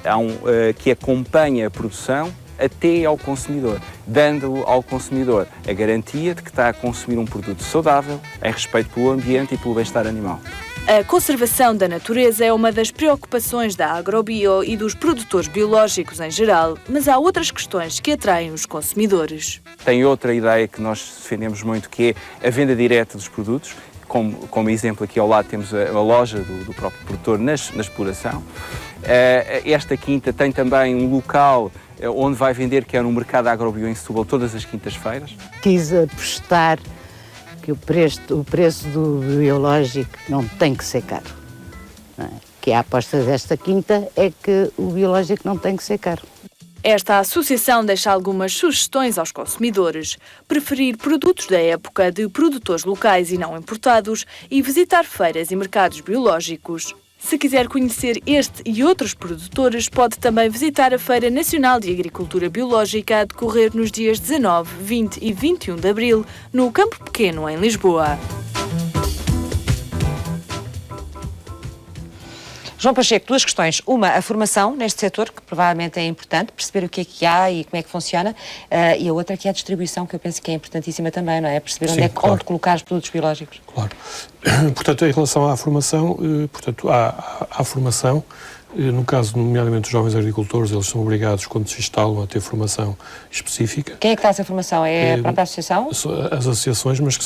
acompanha a produção até ao consumidor, dando ao consumidor a garantia de que está a consumir um produto saudável, em respeito pelo ambiente e pelo bem-estar animal. A conservação da natureza é uma das preocupações da Agrobio e dos produtores biológicos em geral, mas há outras questões que atraem os consumidores. Tem outra ideia que nós defendemos muito, que é a venda direta dos produtos. Como exemplo, aqui ao lado temos a loja do próprio produtor na exploração. Esta quinta tem também um local onde vai vender, que é no mercado Agrobio em Setúbal, todas as quintas-feiras. Quis apostar que o preço do biológico não tem que ser caro. Não é? Que a aposta desta quinta é que o biológico não tem que ser caro. Esta associação deixa algumas sugestões aos consumidores. Preferir produtos da época de produtores locais e não importados e visitar feiras e mercados biológicos. Se quiser conhecer este e outros produtores, pode também visitar a Feira Nacional de Agricultura Biológica a decorrer nos dias 19, 20 e 21 de abril, no Campo Pequeno, em Lisboa. João Pacheco, duas questões. Uma, a formação neste setor, que provavelmente é importante, perceber o que é que há e como é que funciona, e a outra que é a distribuição, que eu penso que é importantíssima também, não é? Perceber onde colocar os produtos biológicos. Claro. Portanto, em relação à formação, há formação, no caso, nomeadamente, dos jovens agricultores, eles são obrigados, quando se instalam, a ter formação específica. Quem é que dá essa formação? É a própria associação? As associações, mas que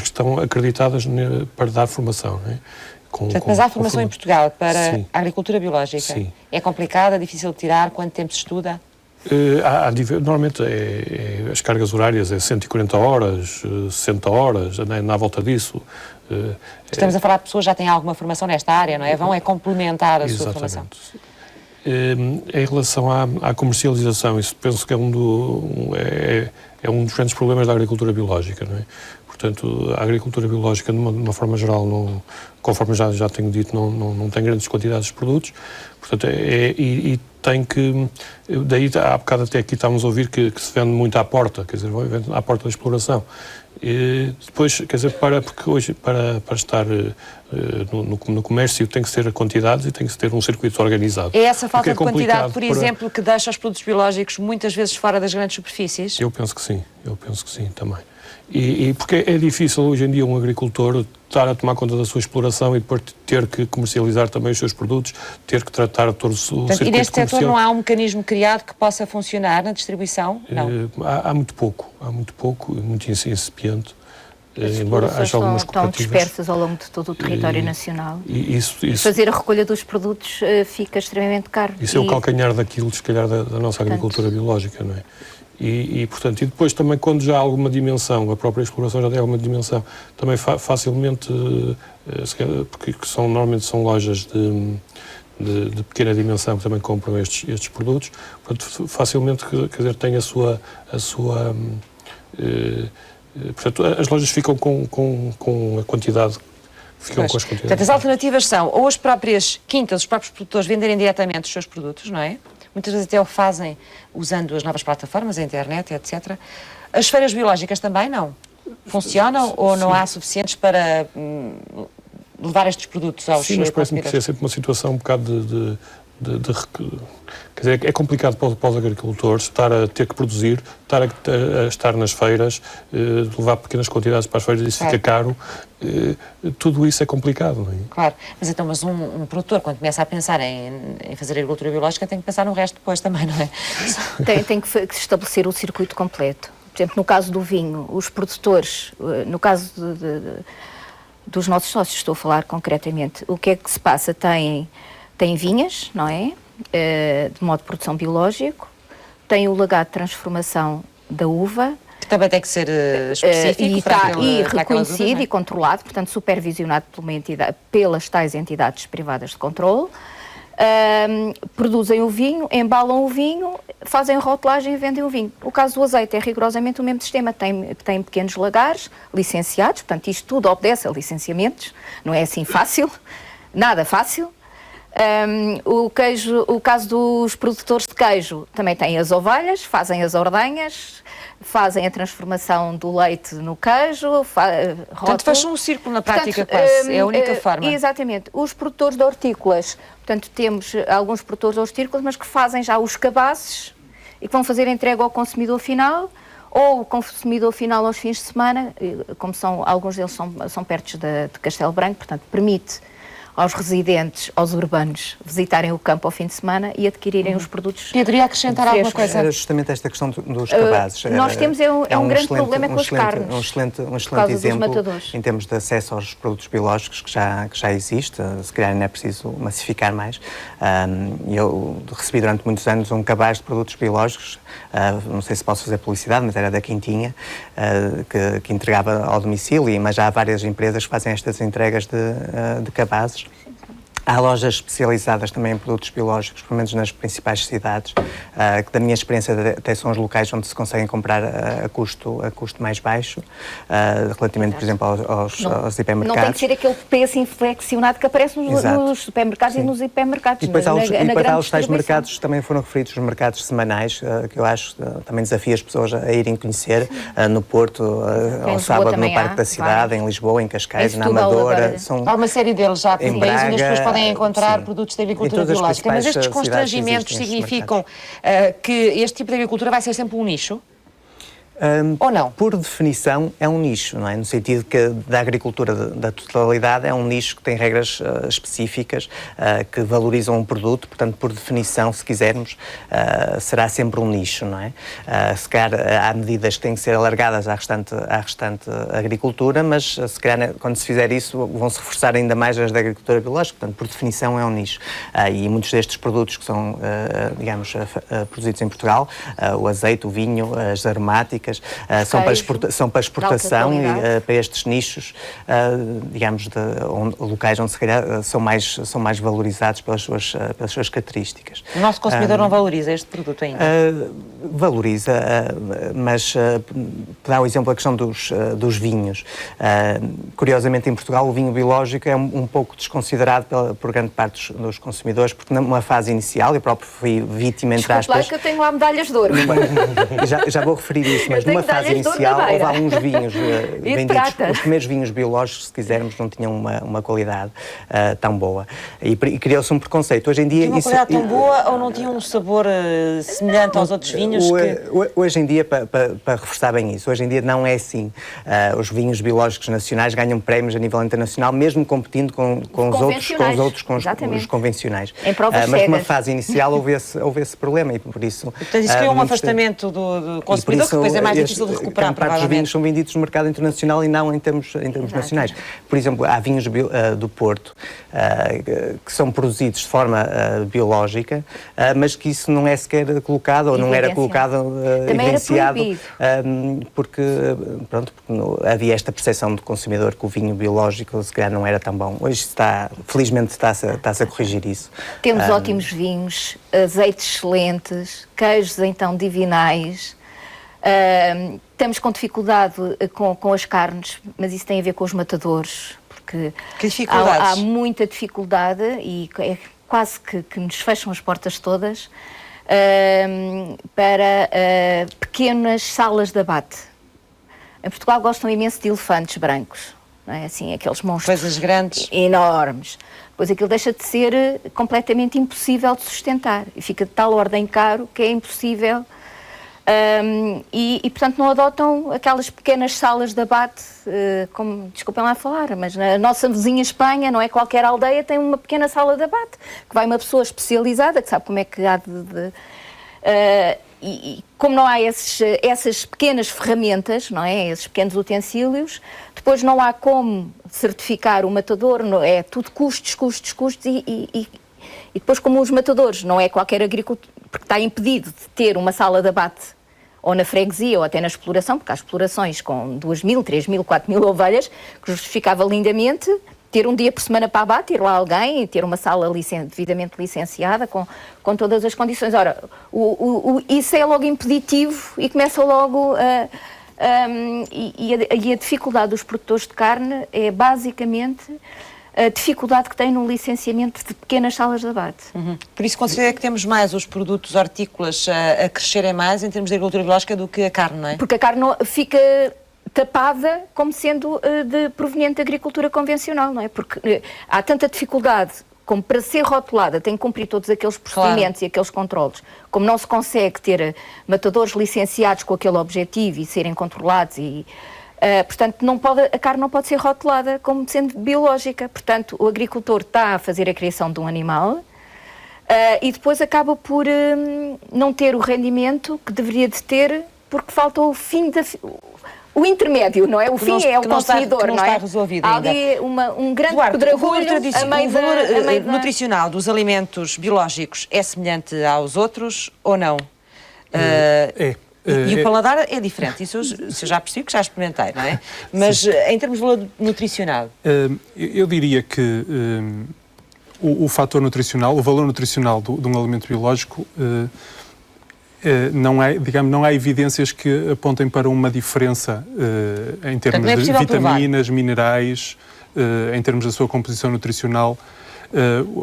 estão acreditadas para dar formação, não é? Portanto, mas há formação em Portugal para a agricultura biológica? Sim. É complicada, difícil de tirar? Quanto tempo se estuda? Normalmente as cargas horárias é 140 horas, 60 horas, na volta disso. Estamos a falar de pessoas que já têm alguma formação nesta área, não é? Vão complementar a sua formação. Em relação à comercialização, isso penso que é um dos grandes problemas da agricultura biológica, não é? Portanto, a agricultura biológica, de uma forma geral, conforme já tenho dito, não tem grandes quantidades de produtos. Portanto, e tem que... Daí, há bocado até aqui estávamos a ouvir que se vende muito à porta, quer dizer, vende à porta da exploração. E depois, quer dizer, porque hoje, para estar no comércio, tem que ser quantidades e tem que ter um circuito organizado. É essa falta de quantidade, por exemplo, que deixa os produtos biológicos muitas vezes fora das grandes superfícies? Eu penso que sim também. E porque é difícil hoje em dia um agricultor estar a tomar conta da sua exploração e depois ter que comercializar também os seus produtos, ter que tratar todo o circuito. E neste setor não há um mecanismo criado que possa funcionar na distribuição? Não. Há muito pouco, muito incipiente. Embora haja algumas estão cooperativas dispersas ao longo de todo o território nacional. Isso, fazer a recolha dos produtos fica extremamente caro. Isso é o calcanhar daquilo, se calhar, da nossa agricultura biológica, não é? Portanto, e depois também quando já há alguma dimensão, a própria exploração já tem alguma dimensão, também facilmente, porque normalmente são lojas de pequena dimensão que também compram estes produtos, portanto, facilmente, quer dizer, tem a sua portanto, as lojas ficam com a quantidade. Ficam com as quantidades. Portanto, as alternativas são ou as próprias quintas, os próprios produtores venderem diretamente os seus produtos, não é? Muitas vezes até o fazem usando as novas plataformas, a internet, etc. As feiras biológicas também não? Funcionam ou não há suficientes para levar estes produtos aos Sim, mas parece-me que é sempre uma situação um bocado quer dizer, é complicado para os agricultores estar a ter que produzir, estar nas feiras, levar pequenas quantidades para as feiras, isso fica caro. Tudo isso é complicado, não é? Claro, mas um produtor, quando começa a pensar em fazer agricultura biológica, tem que pensar no resto depois também, não é? Tem que estabelecer o circuito completo. Por exemplo, no caso do vinho, os produtores, no caso dos nossos sócios, estou a falar concretamente, o que é que se passa? Tem vinhas, não é? De modo de produção biológico, tem o legado de transformação da uva, que também tem que ser específico e reconhecido e controlado, portanto supervisionado pelas tais entidades privadas de controle. Produzem o vinho, embalam o vinho, fazem rotulagem e vendem o vinho. O caso do azeite é rigorosamente o mesmo sistema, tem pequenos lagares licenciados, portanto isto tudo obedece a licenciamentos, não é assim fácil, nada fácil. O caso dos produtores de queijo também têm as ovelhas, fazem as ordenhas, fazem a transformação do leite no queijo, portanto fecham um círculo na prática quase, é a única forma. Exatamente. Os produtores de hortícolas, portanto temos alguns produtores de hortícolas, mas que fazem já os cabazes e que vão fazer entrega ao consumidor final, ou o consumidor final aos fins de semana, como alguns deles são perto de Castelo Branco, portanto permite aos residentes, aos urbanos, visitarem o campo ao fim de semana e adquirirem os produtos. Poderia acrescentar alguma coisa? Era justamente esta questão dos cabazes. Nós temos um grande problema com as carnes. Um excelente exemplo em termos de acesso aos produtos biológicos que já existe. Se calhar não é preciso massificar mais. Eu recebi durante muitos anos um cabaz de produtos biológicos, não sei se posso fazer publicidade, mas era da Quintinha, que entregava ao domicílio, mas já há várias empresas que fazem estas entregas de cabazes. Há lojas especializadas também em produtos biológicos, pelo menos nas principais cidades, que da minha experiência até são os locais onde se conseguem comprar a custo mais baixo, relativamente, por exemplo, aos hipermercados. Não tem que ser aquele preço inflexionado que aparece nos supermercados. Sim. E nos hipermercados. E depois há os tais mercados, também foram referidos os mercados semanais, que eu acho também desafio as pessoas a irem conhecer no Porto, ao sábado no Parque da Cidade, em Lisboa, em Cascais, na Amadora. Há uma série deles já por país onde as pessoas podem encontrar produtos de agricultura biológica. Mas estes constrangimentos significam que este tipo de agricultura vai ser sempre um nicho? Ou não? Por definição é um nicho, não é? No sentido que da agricultura da totalidade é um nicho que tem regras específicas que valorizam um produto, portanto, por definição, se quisermos, será sempre um nicho, não é? Se calhar há medidas que têm que ser alargadas à restante agricultura, mas se calhar quando se fizer isso vão-se reforçar ainda mais as da agricultura biológica, portanto, por definição é um nicho. E muitos destes produtos que são, digamos, produzidos em Portugal, o azeite, o vinho, as aromáticas, são para exportação e para estes nichos, digamos, locais onde se calhar são mais valorizados pelas suas características. O nosso consumidor não valoriza este produto ainda? Valoriza, mas para dar o exemplo da questão dos vinhos. Curiosamente, em Portugal, o vinho biológico é um pouco desconsiderado por grande parte dos consumidores, porque numa fase inicial, eu próprio fui vítima, entre aspas... Desculpa, que eu tenho lá medalhas de ouro. Já vou referir isso, mas numa fase inicial houve alguns vinhos vendidos, os primeiros vinhos biológicos, se quisermos, não tinham uma qualidade tão boa. E criou-se um preconceito. Hoje em dia... Tinha uma qualidade tão boa ou não tinha um sabor semelhante aos outros vinhos? Hoje em dia, para reforçar bem isso, hoje em dia não é assim. Os vinhos biológicos nacionais ganham prémios a nível internacional, mesmo competindo com os convencionais. Mas numa fase inicial houve esse problema e por isso... Portanto, isso criou um afastamento do consumidor, que depois é mais difícil de recuperar, provavelmente. Os vinhos são vendidos no mercado internacional e não em termos nacionais. Por exemplo, há vinhos do Porto que são produzidos de forma biológica, mas que isso não é sequer colocado, ou não era colocado evidenciado, porque havia esta percepção do consumidor que o vinho biológico se calhar não era tão bom. Hoje felizmente está-se a corrigir isso. Temos ótimos vinhos, azeites excelentes, queijos então divinais. Estamos com dificuldade com as carnes, mas isso tem a ver com os matadores, porque há muita dificuldade e é quase que nos fecham as portas todas para pequenas salas de abate. Em Portugal gostam imenso de elefantes brancos, não é? Assim, aqueles monstros coisas grandes, enormes. Pois aquilo deixa de ser completamente impossível de sustentar e fica de tal ordem caro que é impossível. E portanto não adotam aquelas pequenas salas de abate, como, desculpem lá falar, mas na nossa vizinha Espanha, não é, qualquer aldeia tem uma pequena sala de abate, que vai uma pessoa especializada, que sabe como é que há e como não há essas pequenas ferramentas, não é, esses pequenos utensílios, depois não há como certificar o matador, é tudo custos, e depois como os matadores, não é qualquer agricultor, porque está impedido de ter uma sala de abate ou na freguesia ou até na exploração, porque há explorações com 2.000, 3.000, 4.000 ovelhas, que justificava lindamente ter um dia por semana para abate, ir lá alguém e ter uma sala devidamente licenciada com todas as condições. Ora, isso é logo impeditivo e começa logo e a dificuldade dos produtores de carne é basicamente a dificuldade que tem no licenciamento de pequenas salas de abate. Por isso considera que temos mais os produtos hortícolas a crescerem mais em termos de agricultura biológica do que a carne, não é? Porque a carne fica tapada como sendo proveniente da agricultura convencional, não é? Porque há tanta dificuldade como para ser rotulada tem que cumprir todos aqueles procedimentos e aqueles controlos, como não se consegue ter matadores licenciados com aquele objetivo e serem controlados e... portanto, a carne não pode ser rotulada como sendo biológica. Portanto, o agricultor está a fazer a criação de um animal e depois acaba por não ter o rendimento que deveria de ter porque falta o fim o intermédio, não é? O fim é o consumidor, não é? Está resolvido ainda. Há ali um grande pedregulho a meio o valor nutricional dos alimentos biológicos é semelhante aos outros ou não? E o paladar é diferente, isso eu já percebi, que já experimentei, não é? Mas em termos de valor nutricional? Eu diria que o fator nutricional, o valor nutricional de um alimento biológico, não há evidências que apontem para uma diferença em termos de vitaminas, minerais, em termos da sua composição nutricional.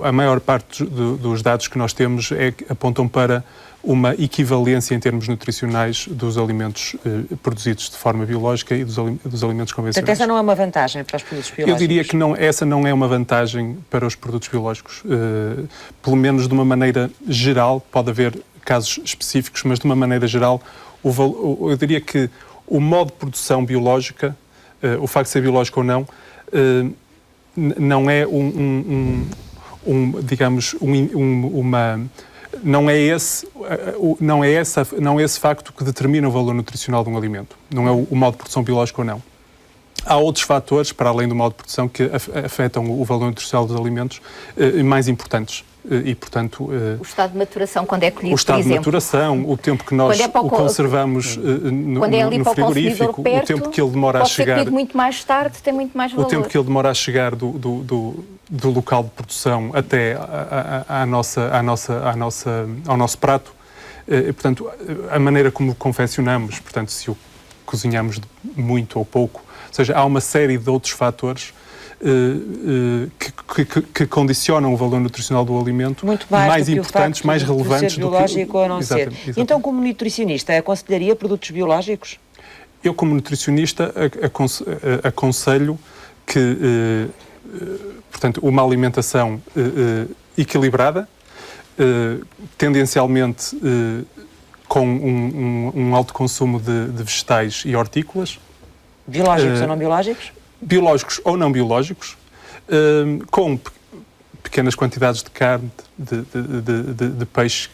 A maior parte dos dados que nós temos apontam para uma equivalência em termos nutricionais dos alimentos produzidos de forma biológica e dos alimentos convencionais. Portanto, essa não é uma vantagem para os produtos biológicos? Eu diria que essa não é uma vantagem para os produtos biológicos. Pelo menos de uma maneira geral, pode haver casos específicos, mas de uma maneira geral, eu diria que o modo de produção biológica, o facto de ser biológico ou não, não é não é esse facto que determina o valor nutricional de um alimento. Não é o modo de produção biológico ou não. Há outros fatores, para além do modo de produção, que afetam o valor nutricional dos alimentos mais importantes. E, portanto, o estado de maturação, quando é colhido, o estado de maturação, o tempo que nós o conservamos no frigorífico, o tempo que ele demora a chegar... Pode ser colhido muito mais tarde, tem muito mais valor. O tempo que ele demora a chegar do local de produção até ao nosso prato. Portanto, a maneira como confeccionamos, portanto, se o cozinhamos muito ou pouco, ou seja, há uma série de outros fatores que condicionam o valor nutricional do alimento, muito mais importantes, mais relevantes do que biológico ou não ser. Então, como nutricionista, aconselharia produtos biológicos? Eu, como nutricionista, aconselho que, portanto, uma alimentação equilibrada, tendencialmente com um alto consumo de vegetais e hortícolas. Biológicos ou não biológicos? Biológicos ou não biológicos, com pequenas quantidades de carne, de peixe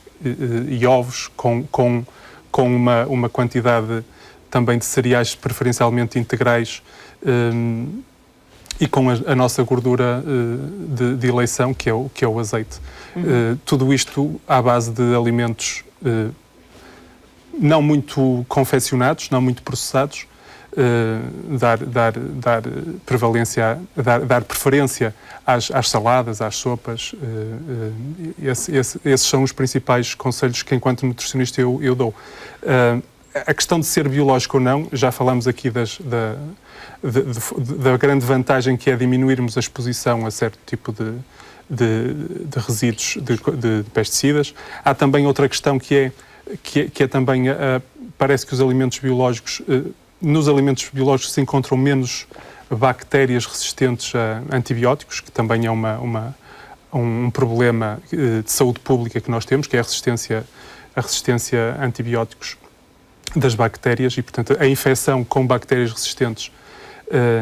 e ovos, com uma quantidade também de cereais preferencialmente integrais, e com a nossa gordura de eleição, que é o azeite. Tudo isto à base de alimentos não muito confeccionados, não muito processados, dar preferência às saladas, às sopas. Esses são os principais conselhos que, enquanto nutricionista, eu dou. A questão de ser biológico ou não, já falamos aqui da grande vantagem que é diminuirmos a exposição a certo tipo de resíduos de pesticidas. Há também outra questão que é também, parece que os alimentos biológicos, nos alimentos biológicos se encontram menos bactérias resistentes a antibióticos, que também é um problema de saúde pública que nós temos, que é a resistência a antibióticos das bactérias, e, portanto, a infecção com bactérias resistentes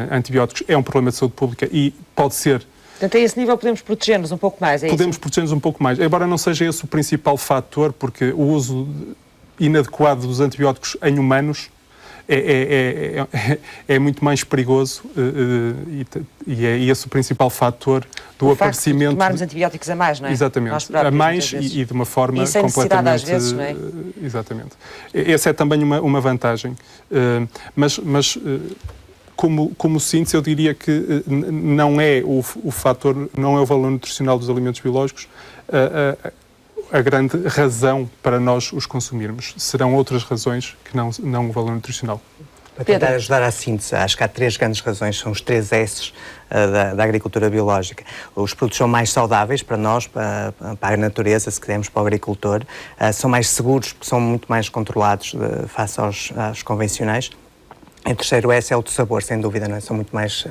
a antibióticos é um problema de saúde pública e pode ser... Portanto, a esse nível podemos proteger-nos um pouco mais, é isso? Podemos proteger-nos um pouco mais, embora não seja esse o principal fator, porque o uso inadequado dos antibióticos em humanos é muito mais perigoso, e é esse o principal fator do aparecimento... De tomarmos antibióticos a mais, não é? Exatamente, a mais e de uma forma e sem completamente... às vezes, não é? Exatamente. Essa é também uma vantagem. Mas como síntese, eu diria que não é o fator, não é o valor nutricional dos alimentos biológicos a grande razão para nós os consumirmos. Serão outras razões que não o valor nutricional. Para tentar ajudar à síntese, acho que há 3 grandes razões, são os 3 S's da agricultura biológica. Os produtos são mais saudáveis para nós, para a natureza, se quisermos, para o agricultor. São mais seguros, porque são muito mais controlados face aos convencionais. E o terceiro S é o de sabor, sem dúvida, não é? São muito mais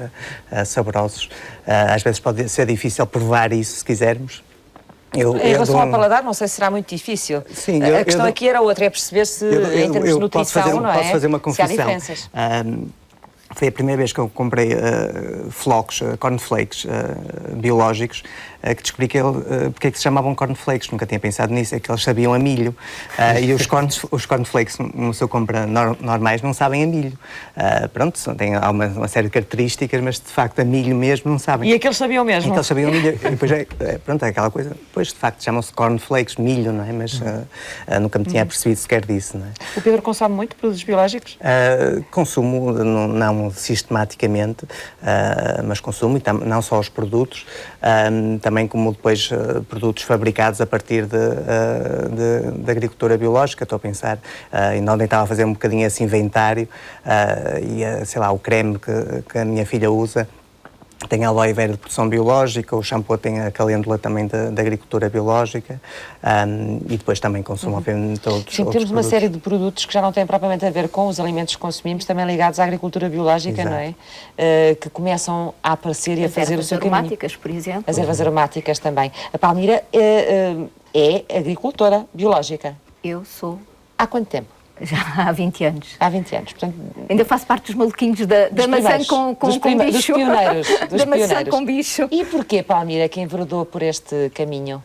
saborosos. Às vezes pode ser difícil provar isso, se quisermos. Em relação ao paladar, não sei se será muito difícil. Sim, a questão aqui era outra, é perceber se, em termos de nutrição, não é? Posso fazer uma confissão. Se há diferenças. Foi a primeira vez que eu comprei flocos, cornflakes biológicos, que descobri porque é que se chamavam cornflakes. Nunca tinha pensado nisso, é que eles sabiam a milho. E os cornflakes, no seu compra normais, não sabem a milho. Pronto, tem uma série de características, mas de facto a milho mesmo não sabem. E aqueles sabiam mesmo? Aqueles sabiam milho. E depois pronto, é aquela coisa. Depois, de facto, chamam-se cornflakes, milho, não é? Mas nunca me tinha apercebido sequer disso, não é? O Pedro consome muito produtos biológicos? Consumo, não sistematicamente, mas consumo, e não só os produtos, também como depois produtos fabricados a partir de agricultura biológica. Estou a pensar, ainda ontem estava a fazer um bocadinho esse inventário, e sei lá, o creme que a minha filha usa tem a aloe vera de produção biológica, o shampoo tem a calêndula também da agricultura biológica, e depois também consumo, obviamente, outros temos produtos. Uma série de produtos que já não têm propriamente a ver com os alimentos que consumimos, também ligados à agricultura biológica, Exato. Não é? Que começam a aparecer e a fazer o seu caminho. As ervas aromáticas, por exemplo. As ervas aromáticas também. A Palmira é agricultora biológica. Eu sou. Há quanto tempo? Já há 20 anos. Há 20 anos, portanto... Ainda faço parte dos maluquinhos da maçã com bicho. Dos pioneiros. Da maçã com bicho. E porquê, Palmira, que enveredou por este caminho?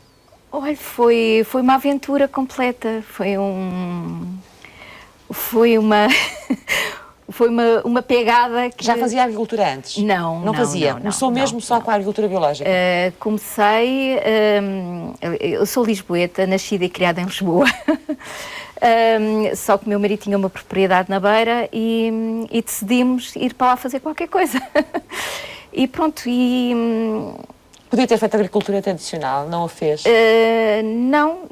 Olha, foi uma aventura completa. Foi uma pegada que... Já fazia agricultura antes? Não fazia? Começou mesmo só com a agricultura biológica? Comecei... eu sou lisboeta, nascida e criada em Lisboa. Só que o meu marido tinha uma propriedade na Beira e decidimos ir para lá fazer qualquer coisa. E pronto, Podia ter feito agricultura tradicional, não a fez?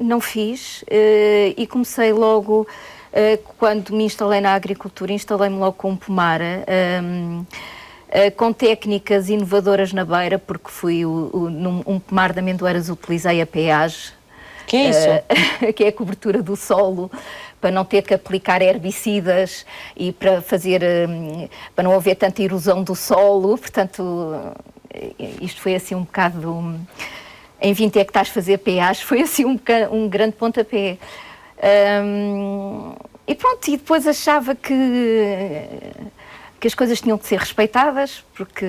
Não fiz. E comecei logo, quando me instalei na agricultura, instalei-me logo com um pomar. com técnicas inovadoras na beira, porque fui num pomar de amendoeiras, utilizei a peagem. Que é isso? Que é a cobertura do solo, para não ter que aplicar herbicidas e para não haver tanta erosão do solo. Portanto, isto foi assim um bocado, em 20 hectares fazer peagem, foi assim um grande pontapé. E pronto, e depois achava que as coisas tinham que ser respeitadas, porque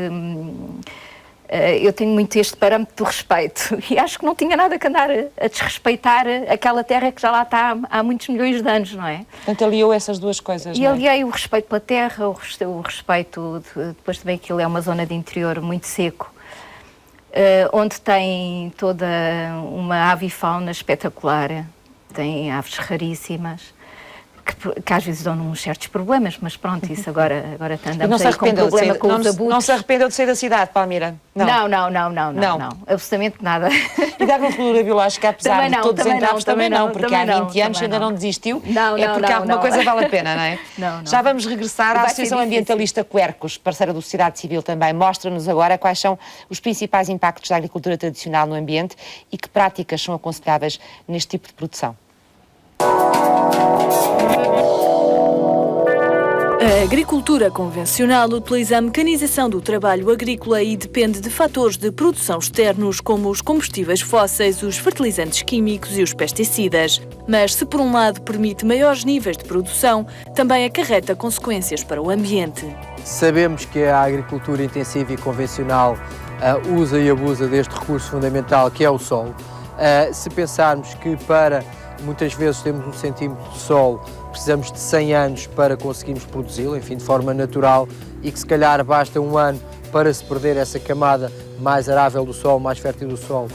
eu tenho muito este parâmetro do respeito e acho que não tinha nada que andar a desrespeitar aquela terra que já lá está há muitos milhões de anos, não é? Portanto, aliou essas duas coisas, E não é? aliei o respeito pela terra, o respeito, depois também aquilo é uma zona de interior muito seco, onde tem toda uma avifauna espetacular, tem aves raríssimas, que às vezes dão-nos certos problemas, mas pronto, isso agora andamos aí com um problema com os abutres. Não se arrependeu de sair da cidade, Palmira? Não, absolutamente nada. E da agricultura biológica, apesar de todos entrarmos, também não, porque há 20 anos ainda não desistiu, porque alguma coisa vale a pena, não é? Já vamos regressar à Associação Ambientalista Quercus, parceira da sociedade civil também. Mostra-nos agora quais são os principais impactos da agricultura tradicional no ambiente e que práticas são aconselháveis neste tipo de produção. A agricultura convencional utiliza a mecanização do trabalho agrícola e depende de fatores de produção externos, como os combustíveis fósseis, os fertilizantes químicos e os pesticidas. Mas, se por um lado permite maiores níveis de produção, também acarreta consequências para o ambiente. Sabemos que a agricultura intensiva e convencional usa e abusa deste recurso fundamental que é o solo. Se pensarmos que muitas vezes temos 1 centímetro de solo, precisamos de 100 anos para conseguirmos produzi-lo, enfim, de forma natural, e que se calhar basta 1 ano para se perder essa camada mais arável do solo, mais fértil do solo,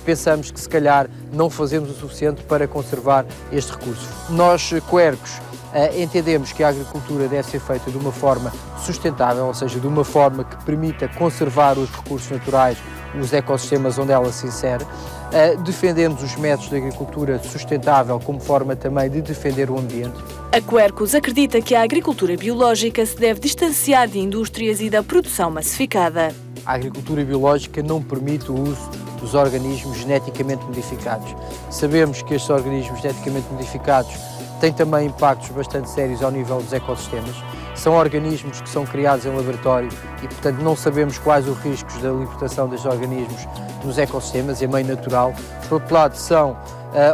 pensamos que se calhar não fazemos o suficiente para conservar este recurso. Nós, Quercus, entendemos que a agricultura deve ser feita de uma forma sustentável, ou seja, de uma forma que permita conservar os recursos naturais, os ecossistemas onde ela se insere. Defendemos os métodos de agricultura sustentável como forma também de defender o ambiente. A Quercus acredita que a agricultura biológica se deve distanciar de indústrias e da produção massificada. A agricultura biológica não permite o uso dos organismos geneticamente modificados. Sabemos que estes organismos geneticamente modificados têm também impactos bastante sérios ao nível dos ecossistemas. São organismos que são criados em laboratório e, portanto, não sabemos quais os riscos da libertação destes organismos nos ecossistemas e a meio natural. Por outro lado, são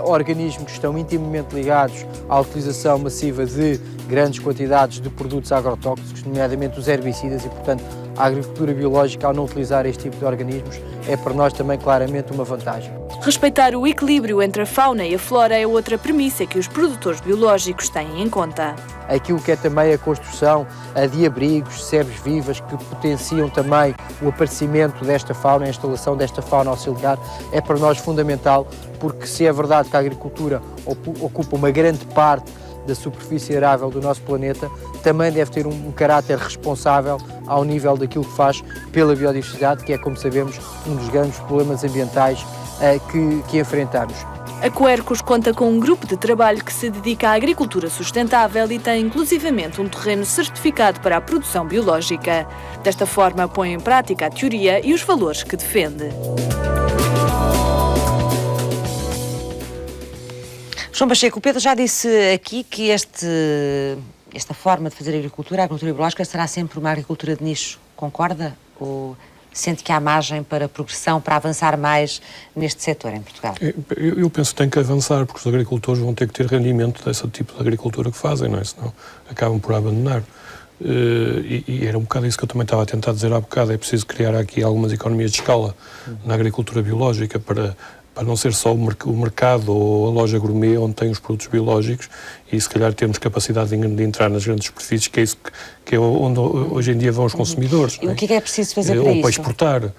organismos que estão intimamente ligados à utilização massiva de grandes quantidades de produtos agrotóxicos, nomeadamente os herbicidas, e, portanto, a agricultura biológica, ao não utilizar este tipo de organismos, é para nós também claramente uma vantagem. Respeitar o equilíbrio entre a fauna e a flora é outra premissa que os produtores biológicos têm em conta. Aquilo que é também a construção de abrigos, sebes vivas, que potenciam também o aparecimento desta fauna, a instalação desta fauna auxiliar, é para nós fundamental, porque se é verdade que a agricultura ocupa uma grande parte da superfície arável do nosso planeta, também deve ter um caráter responsável ao nível daquilo que faz pela biodiversidade, que é, como sabemos, um dos grandes problemas ambientais que enfrentamos. A Quercus conta com um grupo de trabalho que se dedica à agricultura sustentável e tem inclusivamente um terreno certificado para a produção biológica. Desta forma, põe em prática a teoria e os valores que defende. João Pacheco, o Pedro já disse aqui que esta forma de fazer agricultura, a agricultura biológica, será sempre uma agricultura de nicho. Concorda? Ou sente que há margem para progressão, para avançar mais neste setor em Portugal? Eu penso que tem que avançar, porque os agricultores vão ter que ter rendimento desse tipo de agricultura que fazem, não é? Senão acabam por abandonar. E era um bocado isso que eu também estava a tentar dizer há bocado. É preciso criar aqui algumas economias de escala na agricultura biológica para não ser só o mercado ou a loja gourmet onde tem os produtos biológicos, e se calhar termos capacidade de entrar nas grandes superfícies, que é isso que é onde hoje em dia vão os consumidores. E o que é preciso fazer para isso? Ou para exportar.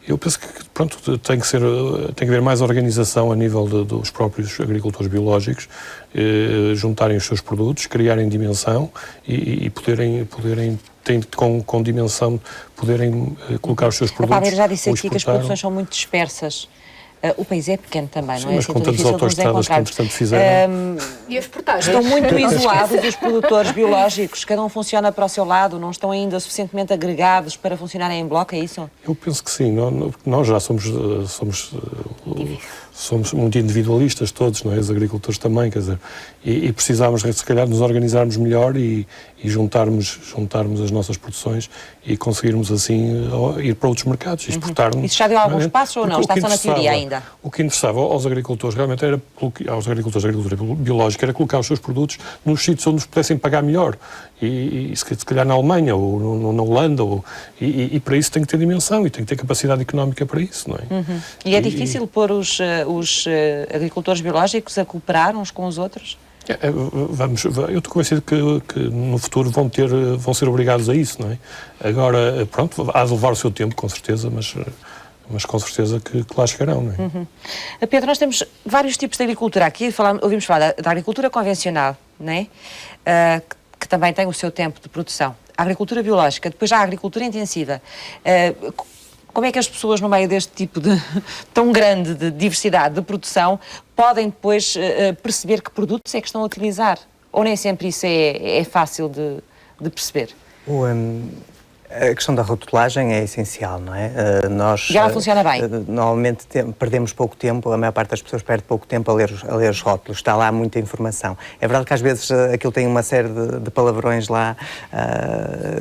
Eu penso que, pronto, tem que haver mais organização a nível dos próprios agricultores biológicos, juntarem os seus produtos, criarem dimensão e poderem com dimensão, poderem colocar os seus produtos. A Palmeira já disse aqui que as produções são muito dispersas. O país é pequeno também, Sim, não é? mas com tantas autoestradas que entretanto fizeram. E as portagens? Estão muito isolados os produtores biológicos, cada um funciona para o seu lado, não estão ainda suficientemente agregados para funcionarem em bloco, é isso? Eu penso que sim, nós já somos muito individualistas todos, não é? Os agricultores também, quer dizer, e precisamos, se calhar, nos organizarmos melhor e juntarmos as nossas produções e conseguirmos assim ir para outros mercados, exportarmos. Isso já deu alguns passos ou não? Está só na teoria ainda? O que interessava aos agricultores realmente era, aos agricultores da agricultura biológica, era colocar os seus produtos nos sítios onde os pudessem pagar melhor. E se calhar na Alemanha ou na Holanda, e para isso tem que ter dimensão e tem que ter capacidade económica para isso, não é? E é difícil pôr os agricultores biológicos a cooperar uns com os outros? Eu estou convencido que no futuro vão ser obrigados a isso, não é? Agora, pronto, há de levar o seu tempo, com certeza, mas com certeza que lá chegarão, não é? Pedro, nós temos vários tipos de agricultura. Aqui ouvimos falar da agricultura convencional, não é? Que também tem o seu tempo de produção. A agricultura biológica, depois já a agricultura intensiva. Como é que as pessoas, no meio deste tipo de tão grande de diversidade de produção, podem depois perceber que produtos é que estão a utilizar? Ou nem sempre isso é fácil de perceber? A questão da rotulagem é essencial, não é? E ela funciona bem? Normalmente perdemos pouco tempo, a maior parte das pessoas perde pouco tempo a ler os rótulos, está lá muita informação. É verdade que às vezes aquilo tem uma série de palavrões lá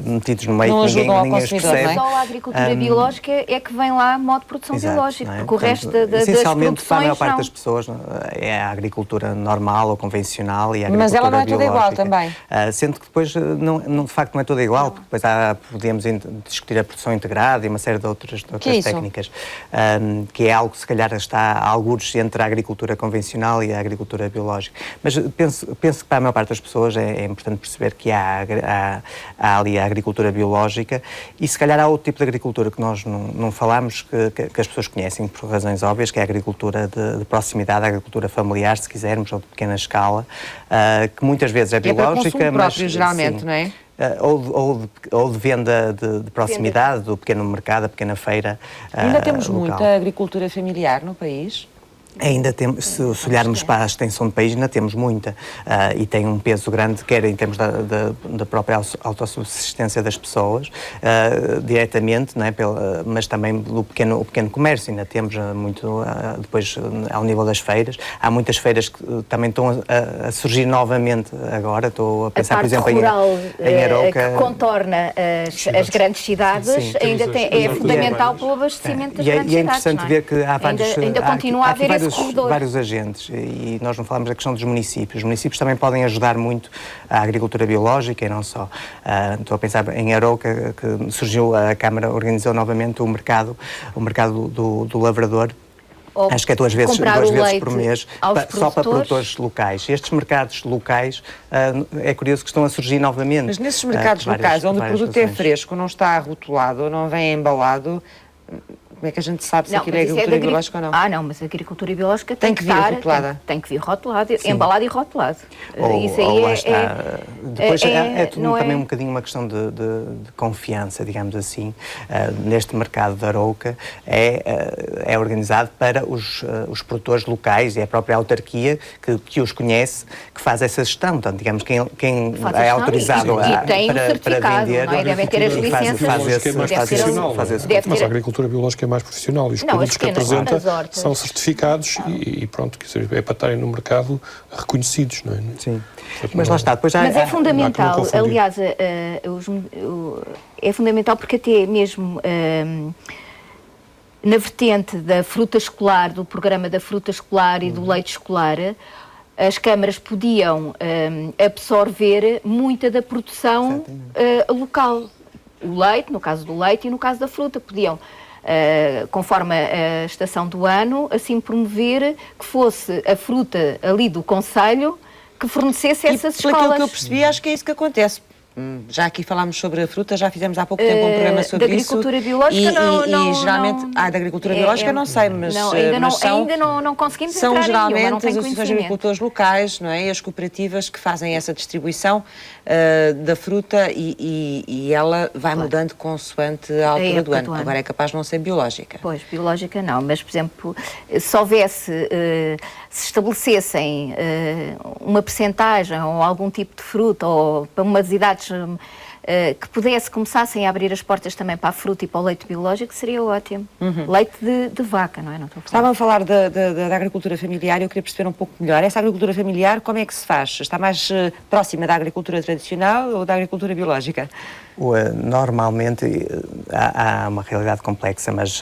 metidos no meio que ninguém os percebe. Só a agricultura biológica é que vem lá modo de produção biológica, é? Porque o resto das essencialmente, para a maior parte não. das pessoas é a agricultura normal ou convencional e a agricultura Mas ela não é biológica. toda igual também? Sendo que depois, de facto, não é toda igual, porque depois podemos discutir a produção integrada e uma série de outras técnicas, que é algo que se calhar está a algures entre a agricultura convencional e a agricultura biológica. Mas penso que para a maior parte das pessoas é importante perceber que há ali a agricultura biológica e se calhar há outro tipo de agricultura que nós não falamos, que as pessoas conhecem por razões óbvias, que é a agricultura de proximidade, a agricultura familiar, se quisermos, ou de pequena escala, que muitas vezes é biológica, para consumo próprio, mas geralmente, sim, não é? Ou de venda de proximidade, do pequeno mercado, a pequena feira. Ainda temos local. muita agricultura familiar no país? Ainda temos, se olharmos para a extensão do país, ainda temos muita e tem um peso grande, quer em termos da própria autossubsistência das pessoas, diretamente, não é? Mas também o pequeno comércio, ainda temos muito, depois ao nível das feiras, há muitas feiras que também estão a surgir novamente agora, estou a pensar, por exemplo, em Arouca, que contorna as grandes cidades, sim, ainda é fundamental para o abastecimento das grandes cidades. E é interessante ver que há vários... Ainda continua a haver vários agentes e nós não falamos da questão dos municípios. Os municípios também podem ajudar muito a agricultura biológica e não só. Estou a pensar em Arouca, que surgiu, a Câmara organizou novamente o mercado do lavrador. Acho que é duas vezes por mês, só para produtores locais. Estes mercados locais, é curioso que estão a surgir novamente. Mas nesses mercados locais, onde o produto é fresco, não está rotulado, não vem embalado, como é que a gente sabe se aquilo é agricultura biológica ou não? Não, mas a agricultura biológica tem que vir rotulada. Tem que vir rotulada, embalada e rotulado. Isso aí depois é tudo também um bocadinho uma questão de confiança, digamos assim. Neste mercado de Arouca é organizado para os produtores locais e a própria autarquia que os conhece, que faz essa gestão. Portanto, digamos, quem é autorizado para vender, não é? Devem ter as licenças. Mas a agricultura biológica é mais profissional e os produtos que apresenta são certificados e pronto, é para estarem no mercado reconhecidos, não é? Sim. Mas lá está, depois mas é fundamental, aliás, é fundamental porque até mesmo na vertente da fruta escolar, do programa da fruta escolar e do leite escolar, as câmaras podiam absorver muita da produção local. O leite, no caso do leite e no caso da fruta, podiam conforme a estação do ano, assim promover que fosse a fruta ali do concelho que fornecesse essas escolas. Pelo que eu percebi, acho que é isso que acontece. Já aqui falámos sobre a fruta, já fizemos há pouco tempo um programa sobre da agricultura biológica e geralmente, da agricultura biológica não sei, mas ainda não conseguimos são entrar geralmente nenhuma, não as associações de agricultores locais, não é? E as cooperativas que fazem essa distribuição da fruta e ela vai mudando consoante a altura do ano. Agora é capaz de não ser biológica. Pois, biológica não, mas por exemplo, se houvesse, se estabelecessem uma percentagem ou algum tipo de fruta ou para umas idades que começassem a abrir as portas também para a fruta e para o leite biológico, seria ótimo. Leite de vaca, não é? Não estou a falar. Estavam a falar da agricultura familiar e eu queria perceber um pouco melhor. Essa agricultura familiar, como é que se faz? Está mais próxima da agricultura tradicional ou da agricultura biológica? Normalmente há uma realidade complexa, mas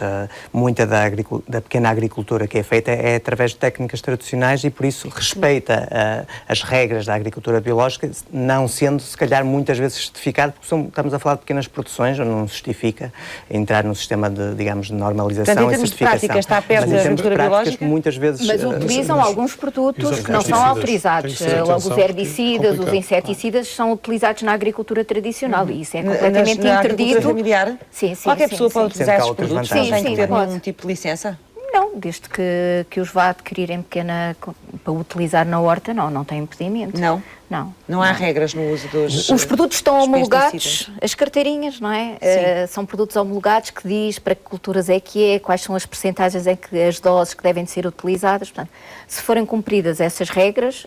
muita da pequena agricultura que é feita é através de técnicas tradicionais e por isso respeita as regras da agricultura biológica, não sendo se calhar muitas vezes justificado, porque estamos a falar de pequenas produções, onde não se justifica entrar no sistema de, digamos, de normalização. Portanto, em e termos certificação. de prática, está perto da agricultura biológica? Muitas vezes, mas utilizam alguns produtos que não são autorizados. Logo, os herbicidas, os inseticidas são utilizados na agricultura tradicional e isso é completamente interdito. Familiar? Sim, qualquer pessoa pode utilizar esses produtos, não tem que ter pode. nenhum tipo de licença? Não, desde que os vá adquirir em pequena, para utilizar na horta, não tem impedimento. Não há regras no uso dos Os produtos estão homologados, as carteirinhas, não é? São produtos homologados que diz para que culturas é que é, quais são as percentagens em que as doses que devem ser utilizadas. Portanto, se forem cumpridas essas regras,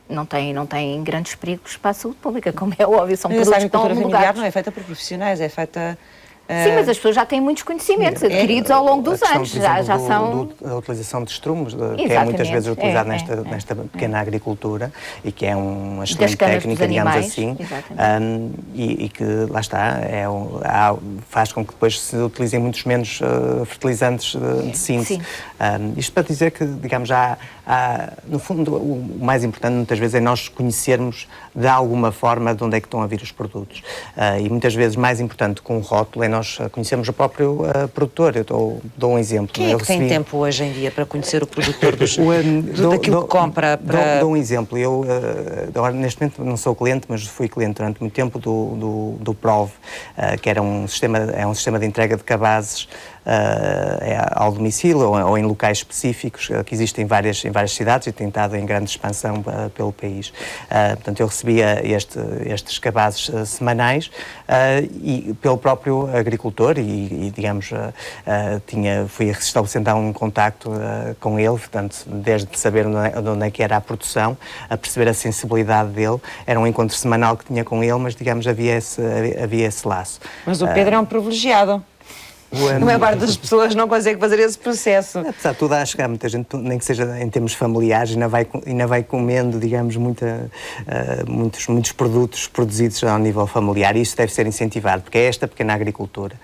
não tem grandes perigos para a saúde pública, como é óbvio, são produtos que estão homologados. A agricultura familiar não é feita por profissionais, é feita... Sim, mas as pessoas já têm muitos conhecimentos adquiridos ao longo dos anos. Já são... A utilização de estrumos, que é muitas vezes utilizado nesta pequena agricultura e que é uma excelente técnica, digamos assim, e que, lá está, faz com que depois se utilizem muitos menos fertilizantes de síntese. Isto para dizer que, digamos, no fundo, o mais importante muitas vezes é nós conhecermos de alguma forma de onde é que estão a vir os produtos. E muitas vezes mais importante que um rótulo é nós conhecemos o próprio produtor. Eu dou um exemplo. Quem é que tem tempo hoje em dia para conhecer o produtor daquilo que compra? Dou um exemplo. Eu, neste momento, não sou cliente, mas fui cliente durante muito tempo do Prove, que era um sistema de entrega de cabazes ao domicílio ou em locais específicos que existem em várias cidades e tem estado em grande expansão pelo país. Portanto, eu recebia estes cabazes semanais e pelo próprio agricultor e digamos, fui estabelecendo um contacto com ele, portanto, desde saber onde é que era a produção, a perceber a sensibilidade dele. Era um encontro semanal que tinha com ele, mas, digamos, havia esse laço. Mas o Pedro é um privilegiado. A maior parte das pessoas não consegue fazer esse processo. Apesar de tudo, acho que há muita gente, nem que seja em termos familiares, ainda vai comendo, digamos, muitos produtos produzidos ao nível familiar, e isso deve ser incentivado, porque é esta pequena agricultura,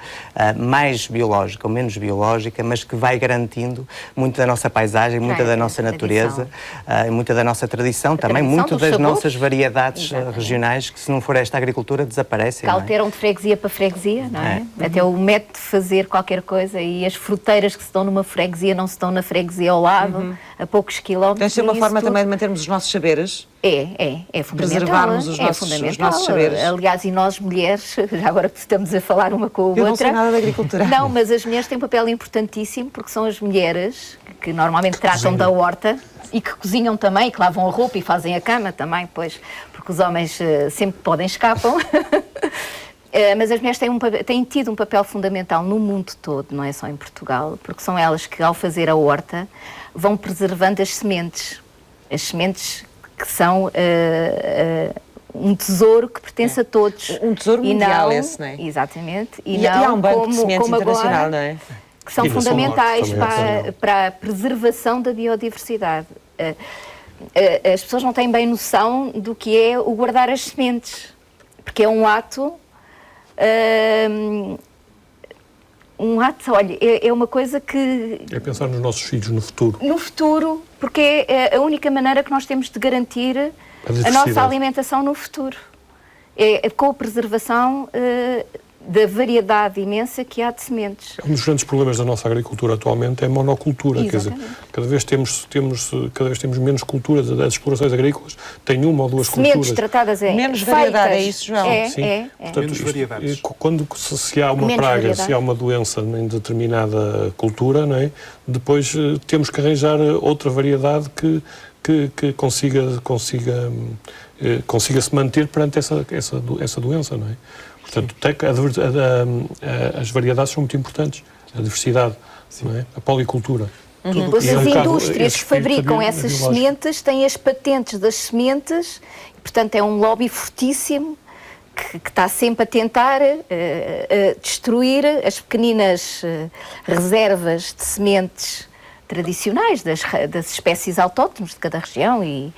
mais biológica ou menos biológica, mas que vai garantindo muito da nossa paisagem, muita da nossa natureza, muita da nossa tradição, também muito das nossas variedades regionais, que se não for esta agricultura desaparecem. Que alteram de freguesia para freguesia, não é? Até o método de fazer qualquer coisa e as fruteiras que se dão numa freguesia não se dão na freguesia ao lado, a poucos quilómetros. Deve ser uma forma também de mantermos os nossos saberes. É fundamental. Preservarmos os nossos saberes. Aliás, e nós mulheres, já agora que estamos a falar uma com a outra... Eu não sei nada da agricultura. Não, mas as mulheres têm um papel importantíssimo, porque são as mulheres que normalmente tratam da horta e que cozinham também, e que lavam a roupa e fazem a cama também, pois, porque os homens sempre podem escapam. Mas as mulheres têm tido um papel fundamental no mundo todo, não é só em Portugal, porque são elas que, ao fazer a horta, vão preservando as sementes. As sementes que são um tesouro que pertence a todos. Um tesouro mundial esse, não é? Exatamente. E há um banco de sementes internacional, agora, não é? Que são fundamentais para a preservação da biodiversidade. As pessoas não têm bem noção do que é o guardar as sementes, porque é um ato... olha, é uma coisa que... É pensar nos nossos filhos no futuro. No futuro, porque é a única maneira que nós temos de garantir a nossa alimentação no futuro. É com a preservação da variedade imensa que há de sementes. Um dos grandes problemas da nossa agricultura atualmente é a monocultura. Exatamente. Quer dizer, cada vez temos menos culturas, das explorações agrícolas tem uma ou duas sementes culturas. tratadas em menos variedade, é isso, João? Sim. Portanto, menos variedades. Quando se há uma Menos praga, variedade. se há uma doença em determinada cultura, não é? Depois temos que arranjar outra variedade que consiga se manter perante essa doença, não é? Portanto, as variedades são muito importantes, a diversidade, não é? A policultura. Pois as indústrias que fabricam essas sementes têm as patentes das sementes, e, portanto é um lobby fortíssimo que está sempre a tentar destruir as pequeninas reservas de sementes tradicionais das espécies autóctones de cada região e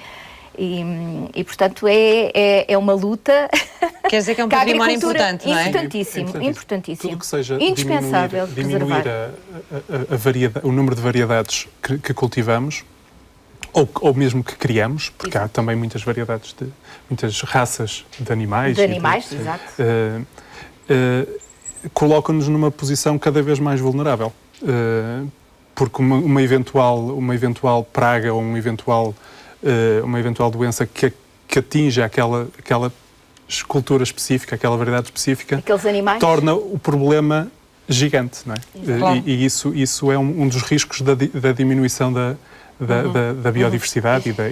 portanto é uma luta. Quer dizer que é um património importante, não é? Importantíssimo. Tudo que seja indispensável diminuir o número de variedades que cultivamos ou mesmo que criamos, porque há também muitas variedades, muitas raças de animais. Exato. Coloca-nos numa posição cada vez mais vulnerável. Porque uma eventual praga ou uma eventual doença que atinja aquela cultura específica, aquela variedade específica, aqueles animais, torna o problema gigante, não é? Claro. E isso é um dos riscos da diminuição da biodiversidade e da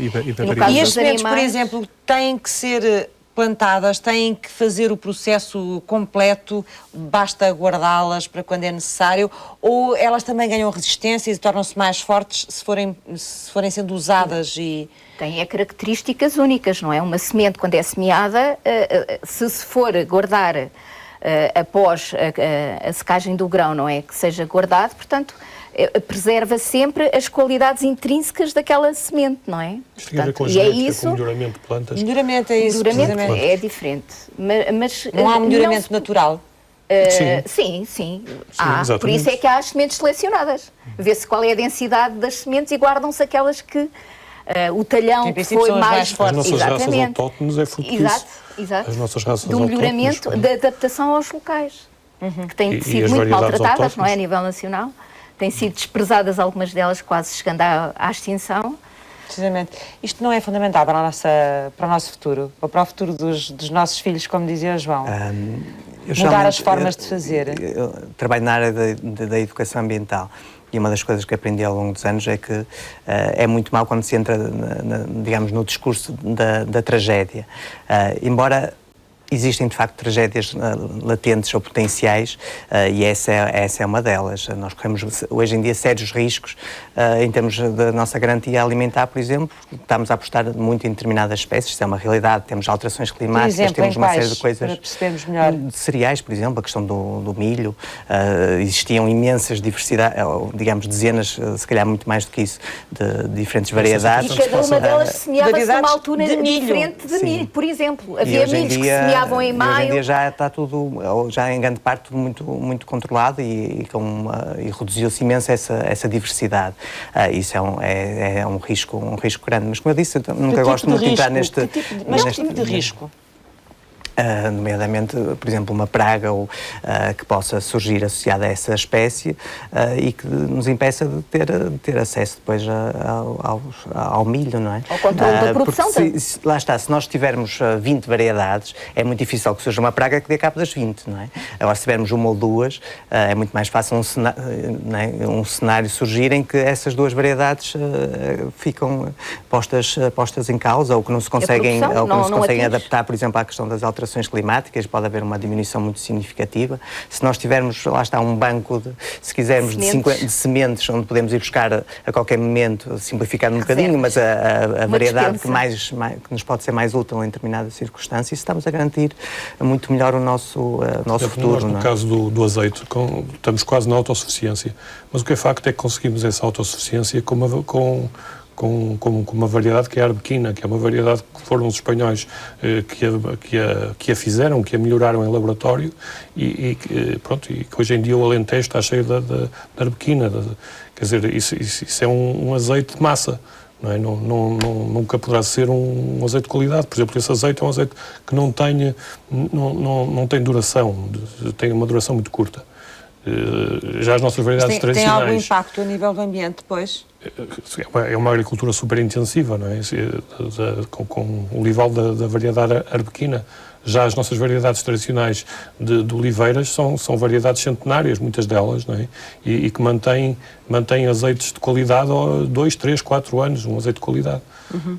variedade. E as sementes, por exemplo, têm que ser plantadas, têm que fazer o processo completo, basta guardá-las para quando é necessário, ou elas também ganham resistência e tornam-se mais fortes se forem sendo usadas e... Tem características únicas, não é? Uma semente, quando é semeada, se for guardar após a secagem do grão, não é? Que seja guardado, portanto, preserva sempre as qualidades intrínsecas daquela semente, não é? Isto tem a ver com a genética, com o melhoramento de plantas. Melhoramento é isso, melhoramento é diferente. Mas não há melhoramento natural? Sim. Por isso é que há as sementes selecionadas. Vê-se qual é a densidade das sementes e guardam-se aquelas que o talhão que foi mais forte. As nossas raças autóctones é fruto disso. Exato. As nossas raças do melhoramento da adaptação aos locais, que têm sido muito maltratadas, não é, a nível nacional. Têm sido desprezadas algumas delas, quase chegando à extinção. Precisamente. Isto não é fundamental para o nosso futuro, ou para o futuro dos nossos filhos, como dizia o João? Mudar as formas de fazer. Eu trabalho na área da educação ambiental e uma das coisas que aprendi ao longo dos anos é que é muito mau quando se entra, digamos, no discurso da tragédia. Embora existem, de facto, tragédias latentes ou potenciais e essa é uma delas. Nós corremos, hoje em dia, sérios riscos em termos da nossa garantia alimentar, por exemplo. Estamos a apostar muito em determinadas espécies, isso é uma realidade. Temos alterações climáticas, por exemplo, temos uma série de coisas... Para percebermos melhor. De cereais, por exemplo, a questão do milho. Existiam imensas diversidades, digamos, dezenas, se calhar muito mais do que isso, de diferentes variedades. E cada uma delas semeava-se numa altura diferente de milho, por exemplo. Havia milhos que semeavam em maio. Hoje em dia já está tudo, já em grande parte, tudo muito controlado e reduziu-se imenso essa diversidade. Isso é um risco grande. Mas, como eu disse, eu nunca gosto muito de entrar neste... Mas que tipo de risco? Nomeadamente, por exemplo, uma praga que possa surgir associada a essa espécie e que nos impeça de ter acesso depois ao milho, não é? Ao controle da produção. Lá está, se nós tivermos 20 variedades, é muito difícil que surja uma praga que dê cabo das 20, não é? Agora, se tivermos uma ou duas, é muito mais fácil um cenário surgir em que essas duas variedades ficam postas em causa ou que não se conseguem, adaptar, por exemplo, à questão das alterações climáticas, pode haver uma diminuição muito significativa. Se nós tivermos, lá está, um banco, se quisermos, de sementes, onde podemos ir buscar a qualquer momento, simplificando um bocadinho, mas a variedade que nos pode ser mais útil em determinadas circunstâncias, estamos a garantir muito melhor o nosso futuro. Nós, no caso do azeite, estamos quase na autossuficiência, mas o que é facto é que conseguimos essa autossuficiência com uma variedade que é a arbequina, que é uma variedade que foram os espanhóis que a fizeram, que a melhoraram em laboratório e que hoje em dia o Alentejo está cheio da arbequina. Quer dizer, isso é um azeite de massa. não é? Nunca poderá ser um azeite de qualidade. Por exemplo, esse azeite é um azeite que não tem duração, tem uma duração muito curta. Já as nossas variedades tradicionais... Tem algum impacto a nível do ambiente depois? É uma agricultura super intensiva, não é? Com o olival da variedade arbequina. Já as nossas variedades tradicionais de oliveiras são variedades centenárias, muitas delas, não é? E que mantêm azeites de qualidade há 2, 3, 4 anos, um azeite de qualidade.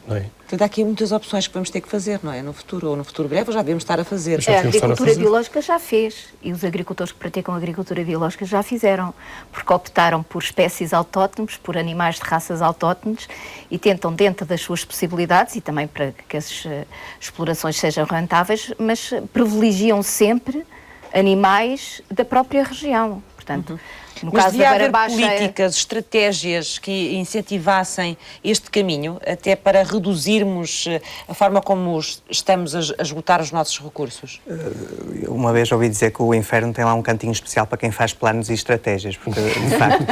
Não é? Portanto, há aqui muitas opções que vamos ter que fazer, não é? No futuro, ou no futuro breve, já devemos estar a fazer. A agricultura biológica já fez, e os agricultores que praticam agricultura biológica já fizeram, porque optaram por espécies autóctones, por animais de raças autóctones, e tentam, dentro das suas possibilidades, e também para que as explorações sejam rentáveis, mas privilegiam sempre animais da própria região. Portanto, no mas caso devia da haver Beira-Baixa, políticas, estratégias que incentivassem este caminho, até para reduzirmos a forma como estamos a esgotar os nossos recursos? Uma vez ouvi dizer que o Inferno tem lá um cantinho especial para quem faz planos e estratégias, porque, de facto,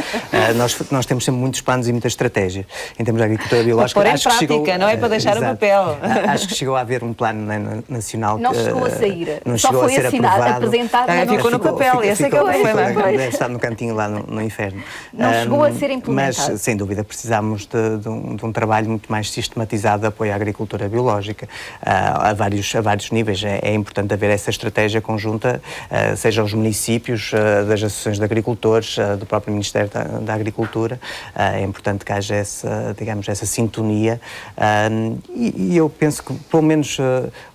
nós temos sempre muitos planos e muitas estratégias. Em termos de agricultura biológica... Para pôr em prática, não é para deixar o papel. Acho que chegou a haver um plano, né, nacional... Não chegou a sair, não só chegou foi a ser assinado, aprovado. apresentado, mas ficou no papel, esse é que é o problema. Deve estar no cantinho lá no Inferno. Não chegou a ser implementado. Mas, sem dúvida, precisamos de um trabalho muito mais sistematizado de apoio à agricultura biológica, a vários níveis. É importante haver essa estratégia conjunta, seja aos municípios, das associações de agricultores, do próprio Ministério da Agricultura. É importante que haja essa sintonia. E eu penso que, pelo menos,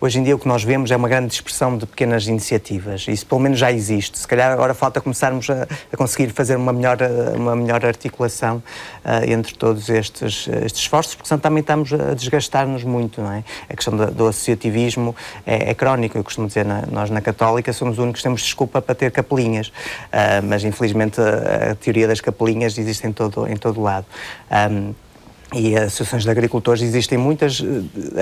hoje em dia, o que nós vemos é uma grande dispersão de pequenas iniciativas. Isso, pelo menos, já existe. Se calhar, agora falta começarmos a conseguir fazer uma melhor articulação entre todos estes esforços, porque senão também estamos a desgastar-nos muito, não é? A questão do associativismo é crónico. Eu costumo dizer, nós na Católica somos os únicos que temos desculpa para ter capelinhas, mas infelizmente a teoria das capelinhas existe em todo lado. E as associações de agricultores existem muitas,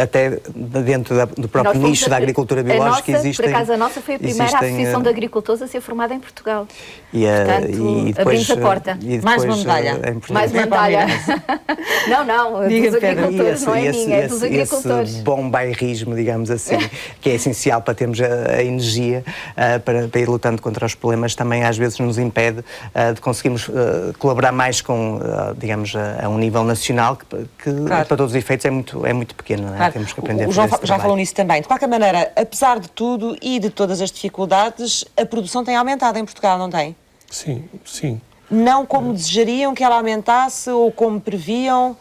até dentro do próprio nicho da agricultura biológica existem... Por acaso a nossa foi a primeira associação de agricultores a ser formada em Portugal. Portanto, abrimos a porta. Mais uma medalha. Mais uma medalha. Não, dos agricultores, não é minha, é dos agricultores. Esse bom bairrismo, digamos assim, que é essencial para termos a energia para ir lutando contra os problemas, também às vezes nos impede de conseguirmos colaborar mais com, digamos, a um nível nacional, que claro, para todos os efeitos é muito pequeno, não é? Claro. Temos que aprender o a João fazer já falou nisso também. De qualquer maneira, apesar de tudo e de todas as dificuldades, a produção tem aumentado em Portugal, não tem? Sim. Não como desejariam que ela aumentasse, ou como previam,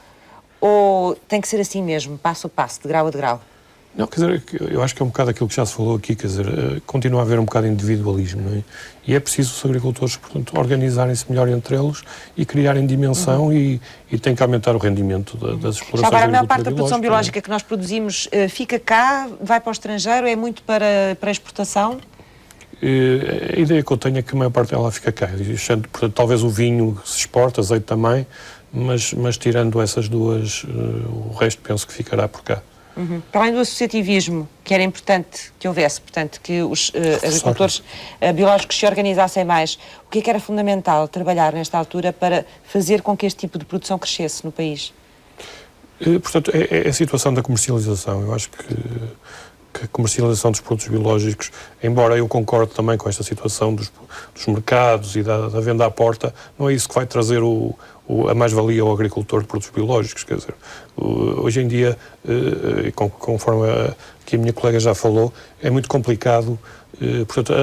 ou tem que ser assim mesmo, passo a passo, de grau a grau? Não, quer dizer, eu acho que é um bocado aquilo que já se falou aqui, quer dizer, continua a haver um bocado de individualismo, não é? E é preciso os agricultores, portanto, organizarem-se melhor entre eles e criarem dimensão e tem que aumentar o rendimento das explorações. Já agora, a maior parte da produção biológica que nós produzimos fica cá, vai para o estrangeiro, é muito para exportação? A ideia que eu tenho é que a maior parte dela fica cá. Portanto, talvez o vinho se exporta, azeite também, mas tirando essas duas, o resto penso que ficará por cá. Para além do associativismo, que era importante que houvesse, portanto, que os agricultores biológicos se organizassem mais, o que é que era fundamental trabalhar nesta altura para fazer com que este tipo de produção crescesse no país? Portanto, é a situação da comercialização. Eu acho que a comercialização dos produtos biológicos, embora eu concorde também com esta situação dos mercados e da venda à porta, não é isso que vai trazer a mais-valia ao agricultor de produtos biológicos. Quer dizer, hoje em dia, conforme que a minha colega já falou, é muito complicado. Portanto,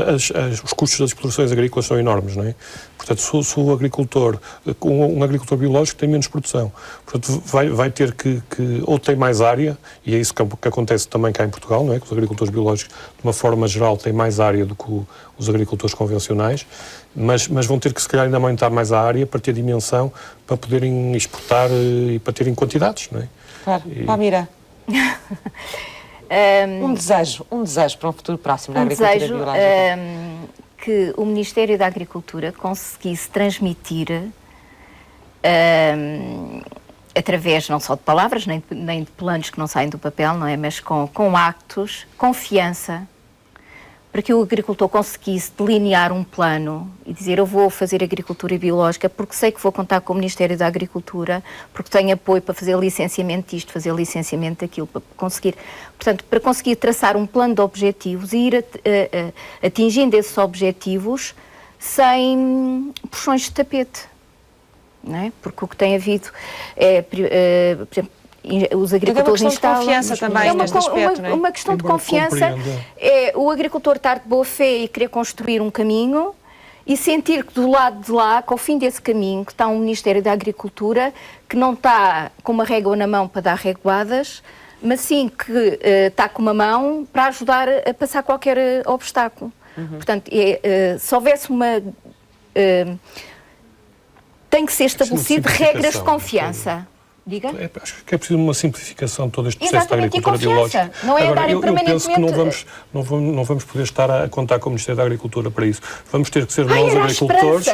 os custos das explorações agrícolas são enormes, não é? Portanto, se o agricultor, um agricultor biológico tem menos produção, portanto, vai ter que ou tem mais área, e é isso que acontece também cá em Portugal, não é? Que os agricultores biológicos, de uma forma geral, têm mais área do que os agricultores convencionais, mas vão ter que, se calhar, ainda aumentar mais a área para ter dimensão, para poderem exportar e para terem quantidades, não é? Claro. Palmira. Um desejo para um futuro próximo da agricultura biológica. Que o Ministério da Agricultura conseguisse transmitir, através não só de palavras, nem de planos que não saem do papel, não é? Mas com actos, confiança, para que o agricultor conseguisse delinear um plano e dizer eu vou fazer agricultura biológica porque sei que vou contar com o Ministério da Agricultura, porque tenho apoio para fazer licenciamento disto, fazer licenciamento daquilo, para conseguir, portanto, para conseguir traçar um plano de objetivos e ir atingindo esses objetivos sem puxões de tapete, não é? Porque o que tem havido é, por exemplo, os agricultores instalam... É uma questão de confiança também neste aspecto, não é? Uma questão de confiança é o agricultor estar de boa fé e querer construir um caminho e sentir que do lado de lá, que ao fim desse caminho, que está um Ministério da Agricultura que não está com uma régua na mão para dar reguadas, mas sim que está com uma mão para ajudar a passar qualquer obstáculo. Portanto, se houvesse uma... tem que ser estabelecido regras de confiança. Diga? Acho que é preciso uma simplificação de todo este processo da agricultura biológica. Não é Agora, eu penso que não vamos poder estar a contar com o Ministério da Agricultura para isso. Vamos ter que ser nós agricultores.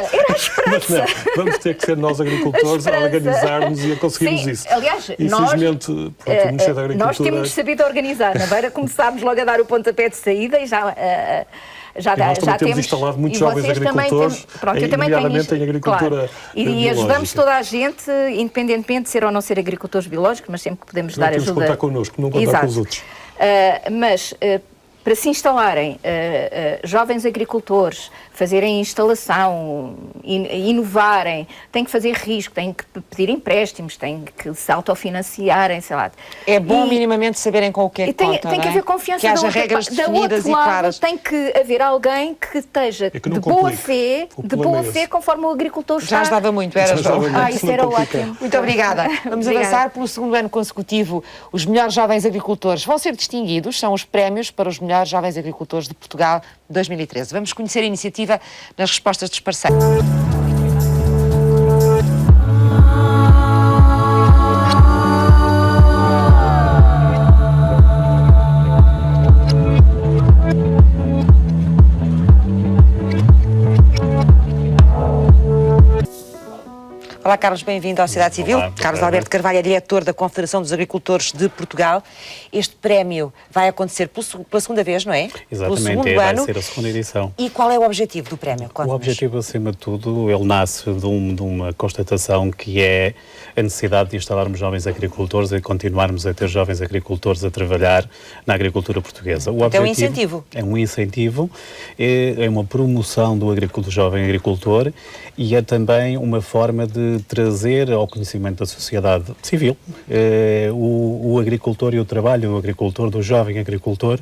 Vamos ter que ser nós agricultores a organizar-nos e a conseguirmos isso. Aliás, e felizmente, o Ministério da Agricultura... Nós temos sabido organizar. Na Beira começámos logo a dar o pontapé de saída e já temos instalado muitos jovens agricultores, nomeadamente em agricultura e ajudamos toda a gente, independentemente de ser ou não ser agricultores biológicos, mas sempre que podemos dar ajuda. Temos que contar connosco, não contar com os outros. Mas para se instalarem jovens agricultores, fazerem instalação, inovarem, têm que fazer risco, têm que pedir empréstimos, têm que se autofinanciarem, sei lá. É bom minimamente saberem com o que é que contam, tem que haver confiança que haja regras definidas e claras. Tem que haver alguém que esteja de boa fé, conforme o agricultor está. Já ajudava muito, era só. Isso era ótimo. Muito obrigada. Vamos avançar. Pelo segundo ano consecutivo, os melhores jovens agricultores vão ser distinguidos, são os prémios para os melhores jovens agricultores de Portugal 2013. Vamos conhecer a iniciativa nas respostas dos parceiros. Olá, Carlos, bem-vindo à Sociedade Civil. Olá, Carlos Alberto Carvalho é diretor da Confederação dos Agricultores de Portugal. Este prémio vai acontecer pela segunda vez, não é? Exatamente, pelo segundo vai ano. ser a segunda edição. E qual é o objetivo do prémio? O objetivo, acima de tudo, ele nasce de uma constatação que é a necessidade de instalarmos jovens agricultores e continuarmos a ter jovens agricultores a trabalhar na agricultura portuguesa. É um incentivo. É um incentivo, é uma promoção do jovem agricultor e é também uma forma de trazer ao conhecimento da sociedade civil o agricultor e o trabalho do agricultor, do jovem agricultor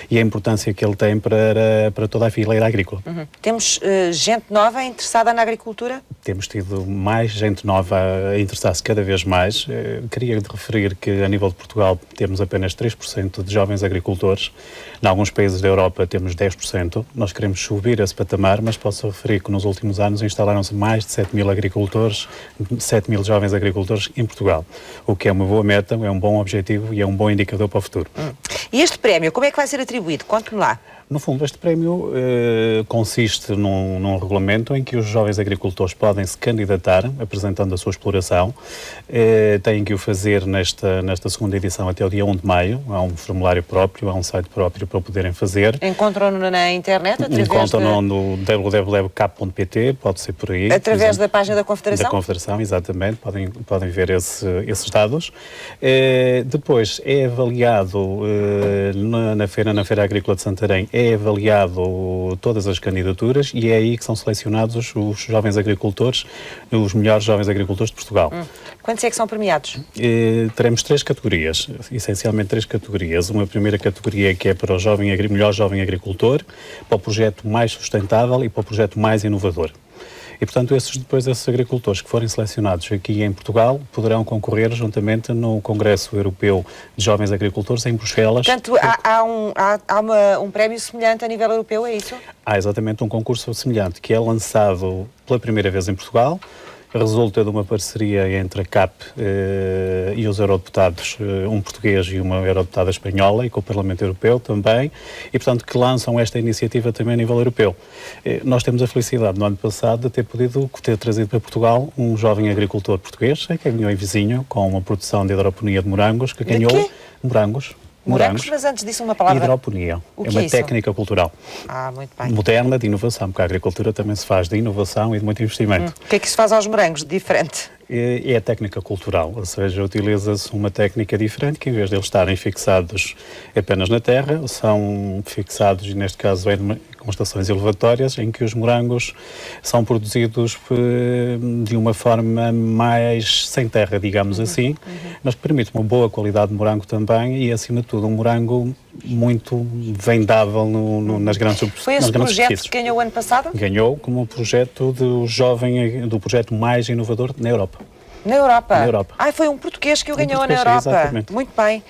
e a importância que ele tem para toda a fileira agrícola. Temos gente nova interessada na agricultura? Temos tido mais gente nova a interessar-se cada vez mais. Queria referir que a nível de Portugal temos apenas 3% de jovens agricultores. Em alguns países da Europa temos 10%. Nós queremos subir esse patamar, mas posso referir que nos últimos anos instalaram-se mais de 7.000 agricultores, 7.000 jovens agricultores em Portugal, o que é uma boa meta, é um bom objetivo e é um bom indicador para o futuro. E este prémio, como é que vai ser atribuído? Conte-me lá. No fundo, este prémio consiste num regulamento em que os jovens agricultores podem se candidatar, apresentando a sua exploração. Têm que o fazer nesta segunda edição até o dia 1 de maio. Há um formulário próprio, há um site próprio para o poderem fazer. Encontram-no na internet? Encontram-no no www.cap.pt, pode ser por aí. Através da página da Confederação? Da Confederação, exatamente. Podem ver esses dados. Depois é avaliado na Feira Agrícola de Santarém, é avaliado todas as candidaturas e é aí que são selecionados os jovens agricultores, os melhores jovens agricultores de Portugal. Quantos é que são premiados? Teremos 3 categorias, essencialmente 3 categorias. Uma primeira categoria que é para o melhor jovem agricultor, para o projeto mais sustentável e para o projeto mais inovador. E, portanto, esses agricultores que forem selecionados aqui em Portugal poderão concorrer juntamente no Congresso Europeu de Jovens Agricultores em Bruxelas. Portanto, há um prémio semelhante a nível europeu, é isso? Há exatamente um concurso semelhante que é lançado pela primeira vez em Portugal. Resulta de uma parceria entre a CAP e os eurodeputados, um português e uma eurodeputada espanhola, e com o Parlamento Europeu também, e portanto que lançam esta iniciativa também a nível europeu. Nós temos a felicidade no ano passado de ter trazido para Portugal um jovem agricultor português, que ganhou em vizinho, com uma produção de hidroponia de morangos, que ganhou morangos. Morangos, mas antes disso uma palavra... Hidroponia. É uma técnica cultural. Muito bem. Moderna, de inovação, porque a agricultura também se faz de inovação e de muito investimento. O que é que se faz aos morangos de diferente? É a técnica cultural, ou seja, utiliza-se uma técnica diferente que, em vez de eles estarem fixados apenas na terra, são fixados, neste caso, com estações elevatórias, em que os morangos são produzidos de uma forma mais sem terra, digamos assim, mas que permite uma boa qualidade de morango também e, acima de tudo, um morango muito vendável nas grandes superfícies. Foi esse projeto que ganhou o ano passado? Ganhou como um projeto do projeto mais inovador na Europa. Na Europa? Na Europa. Foi um português que o ganhou na Europa. Exatamente. Muito bem.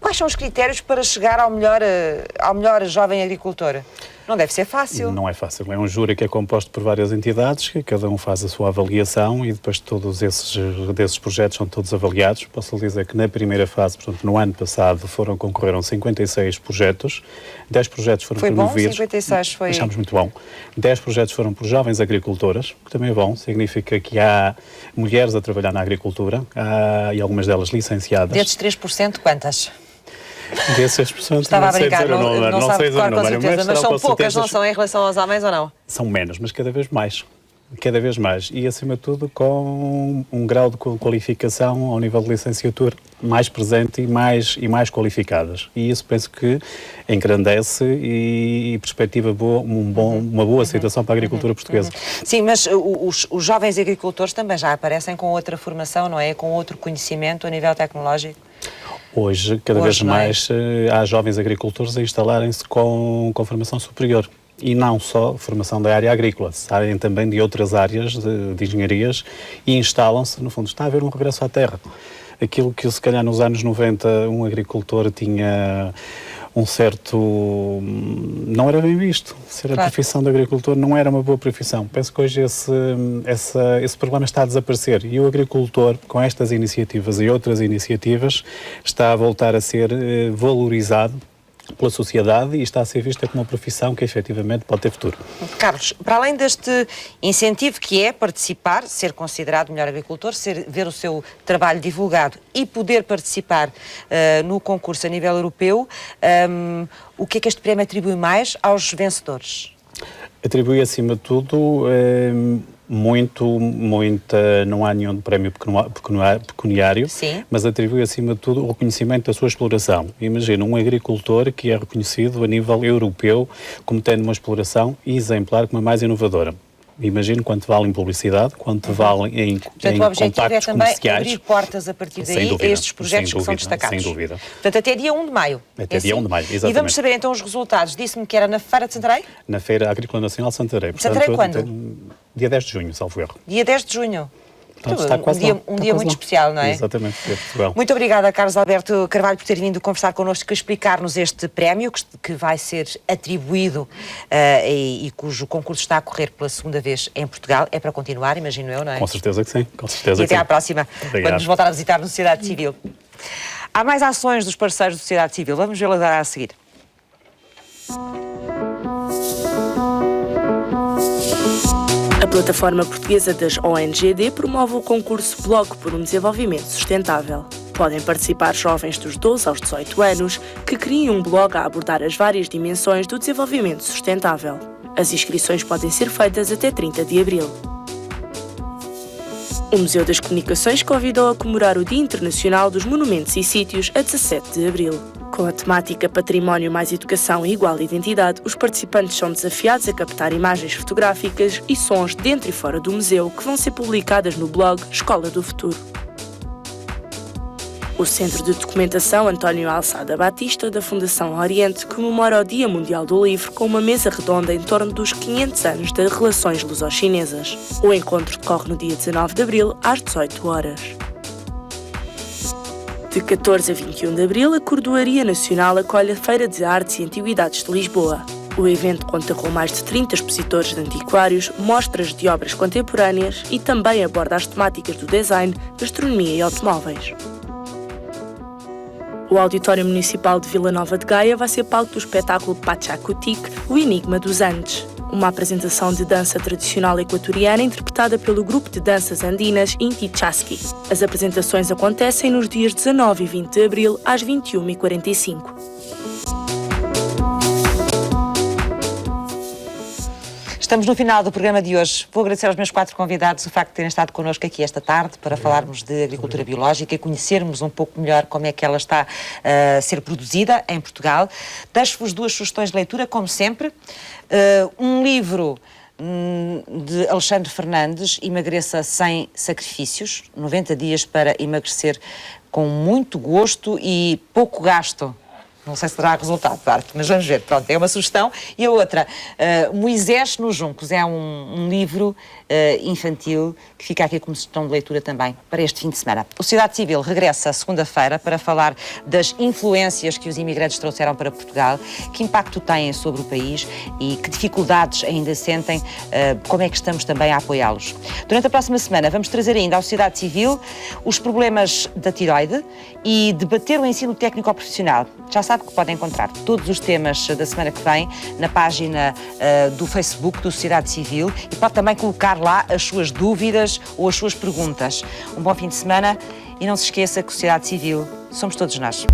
Quais são os critérios para chegar ao melhor jovem agricultor? Não deve ser fácil. Não é fácil. É um júri que é composto por várias entidades, que cada um faz a sua avaliação e depois todos desses projetos são todos avaliados. Posso lhe dizer que na primeira fase, portanto, no ano passado, concorreram 56 projetos. 10 projetos foram promovidos. Foi bom, 56 foi... Achamos muito bom. 10 projetos foram por jovens agricultoras, que também é bom. Significa que há mulheres a trabalhar na agricultura, e algumas delas licenciadas. Desses 3%, quantas? Desses 6%, estava a brincar, não sabe sei decorar com certeza, mas são poucas, não são em relação aos homens ou não? São menos, mas cada vez mais. Cada vez mais. E, acima de tudo, com um grau de qualificação ao nível de licenciatura mais presente e mais qualificadas. E isso penso que engrandece e perspectiva uma boa situação para a agricultura portuguesa. Sim, mas os jovens agricultores também já aparecem com outra formação, não é? Com outro conhecimento a nível tecnológico? Hoje, cada vez mais, há jovens agricultores a instalarem-se com formação superior. E não só formação da área agrícola, saem também de outras áreas de engenharias e instalam-se, no fundo, está a haver um regresso à terra. Aquilo que, se calhar, nos anos 90, um agricultor tinha um certo... não era bem visto. Ser a profissão de agricultor não era uma boa profissão. Penso que hoje esse problema está a desaparecer e o agricultor, com estas iniciativas e outras iniciativas, está a voltar a ser valorizado pela sociedade e está a ser vista como uma profissão que efetivamente pode ter futuro. Carlos, para além deste incentivo que é participar, ser considerado melhor agricultor, ver o seu trabalho divulgado e poder participar no concurso a nível europeu, o que é que este prémio atribui mais aos vencedores? Atribui, acima de tudo, não há nenhum prémio pecuniário, sim, mas atribui, acima de tudo, o reconhecimento da sua exploração. Imagina um agricultor que é reconhecido a nível europeu como tendo uma exploração exemplar, como a mais inovadora. Imagino quanto vale em publicidade, quanto vale em contactos comerciais. O objetivo é também abrir portas a partir daí a estes projetos que são destacados. Sem dúvida. Portanto, até dia 1 de maio. Até dia 1 de maio, exatamente. E vamos saber então os resultados. Disse-me que era na Feira de Santarém? Na Feira Agrícola Nacional de Santarém. Santarém quando? Dia 10 de junho, salvo erro. Dia 10 de junho. Portanto, está quase um dia muito especial, não é? Exatamente, é Portugal. Muito obrigada, Carlos Alberto Carvalho, por ter vindo conversar connosco e explicar-nos este prémio que vai ser atribuído e cujo concurso está a correr pela segunda vez em Portugal. É para continuar, imagino eu, não é? Com certeza que sim. Com certeza e até à próxima, quando nos voltar a visitar na Sociedade Civil. Há mais ações dos parceiros da Sociedade Civil. Vamos vê-las agora a seguir. A plataforma portuguesa das ONGD promove o concurso Blog por um Desenvolvimento Sustentável. Podem participar jovens dos 12 aos 18 anos que criem um blog a abordar as várias dimensões do desenvolvimento sustentável. As inscrições podem ser feitas até 30 de abril. O Museu das Comunicações convidou a comemorar o Dia Internacional dos Monumentos e Sítios a 17 de abril. Com a temática Património mais Educação e Igual Identidade, os participantes são desafiados a captar imagens fotográficas e sons dentro e fora do museu que vão ser publicadas no blog Escola do Futuro. O Centro de Documentação António Alçada Batista, da Fundação Oriente, comemora o Dia Mundial do Livro com uma mesa redonda em torno dos 500 anos das relações luso-chinesas. O encontro decorre no dia 19 de abril, às 18 horas. De 14 a 21 de abril, a Cordoaria Nacional acolhe a Feira de Artes e Antiguidades de Lisboa. O evento conta com mais de 30 expositores de antiquários, mostras de obras contemporâneas e também aborda as temáticas do design, gastronomia e automóveis. O Auditório Municipal de Vila Nova de Gaia vai ser palco do espetáculo Pachacutic, o Enigma dos Andes. uma apresentação de dança tradicional equatoriana interpretada pelo grupo de danças andinas Inti Chasqui. As apresentações acontecem nos dias 19 e 20 de abril, às 21h45. Estamos no final do programa de hoje. Vou agradecer aos meus 4 convidados o facto de terem estado connosco aqui esta tarde para falarmos de agricultura biológica e conhecermos um pouco melhor como é que ela está a ser produzida em Portugal. Deixo-vos 2 sugestões de leitura, como sempre. Um livro de Alexandre Fernandes, Emagreça Sem Sacrifícios, 90 dias para emagrecer com muito gosto e pouco gasto. Não sei se terá resultado, Duarte, mas vamos ver. Pronto, é uma sugestão. E a outra, Moisés nos Juncos, é um livro infantil que fica aqui como sugestão de leitura também para este fim de semana. O Sociedade Civil regressa segunda-feira para falar das influências que os imigrantes trouxeram para Portugal, que impacto têm sobre o país e que dificuldades ainda sentem, como é que estamos também a apoiá-los. Durante a próxima semana vamos trazer ainda à Sociedade Civil os problemas da tiroide e debater o ensino técnico-profissional. Já sabe que pode encontrar todos os temas da semana que vem na página do Facebook do Sociedade Civil e pode também colocar lá as suas dúvidas ou as suas perguntas. Um bom fim de semana e não se esqueça que Sociedade Civil somos todos nós.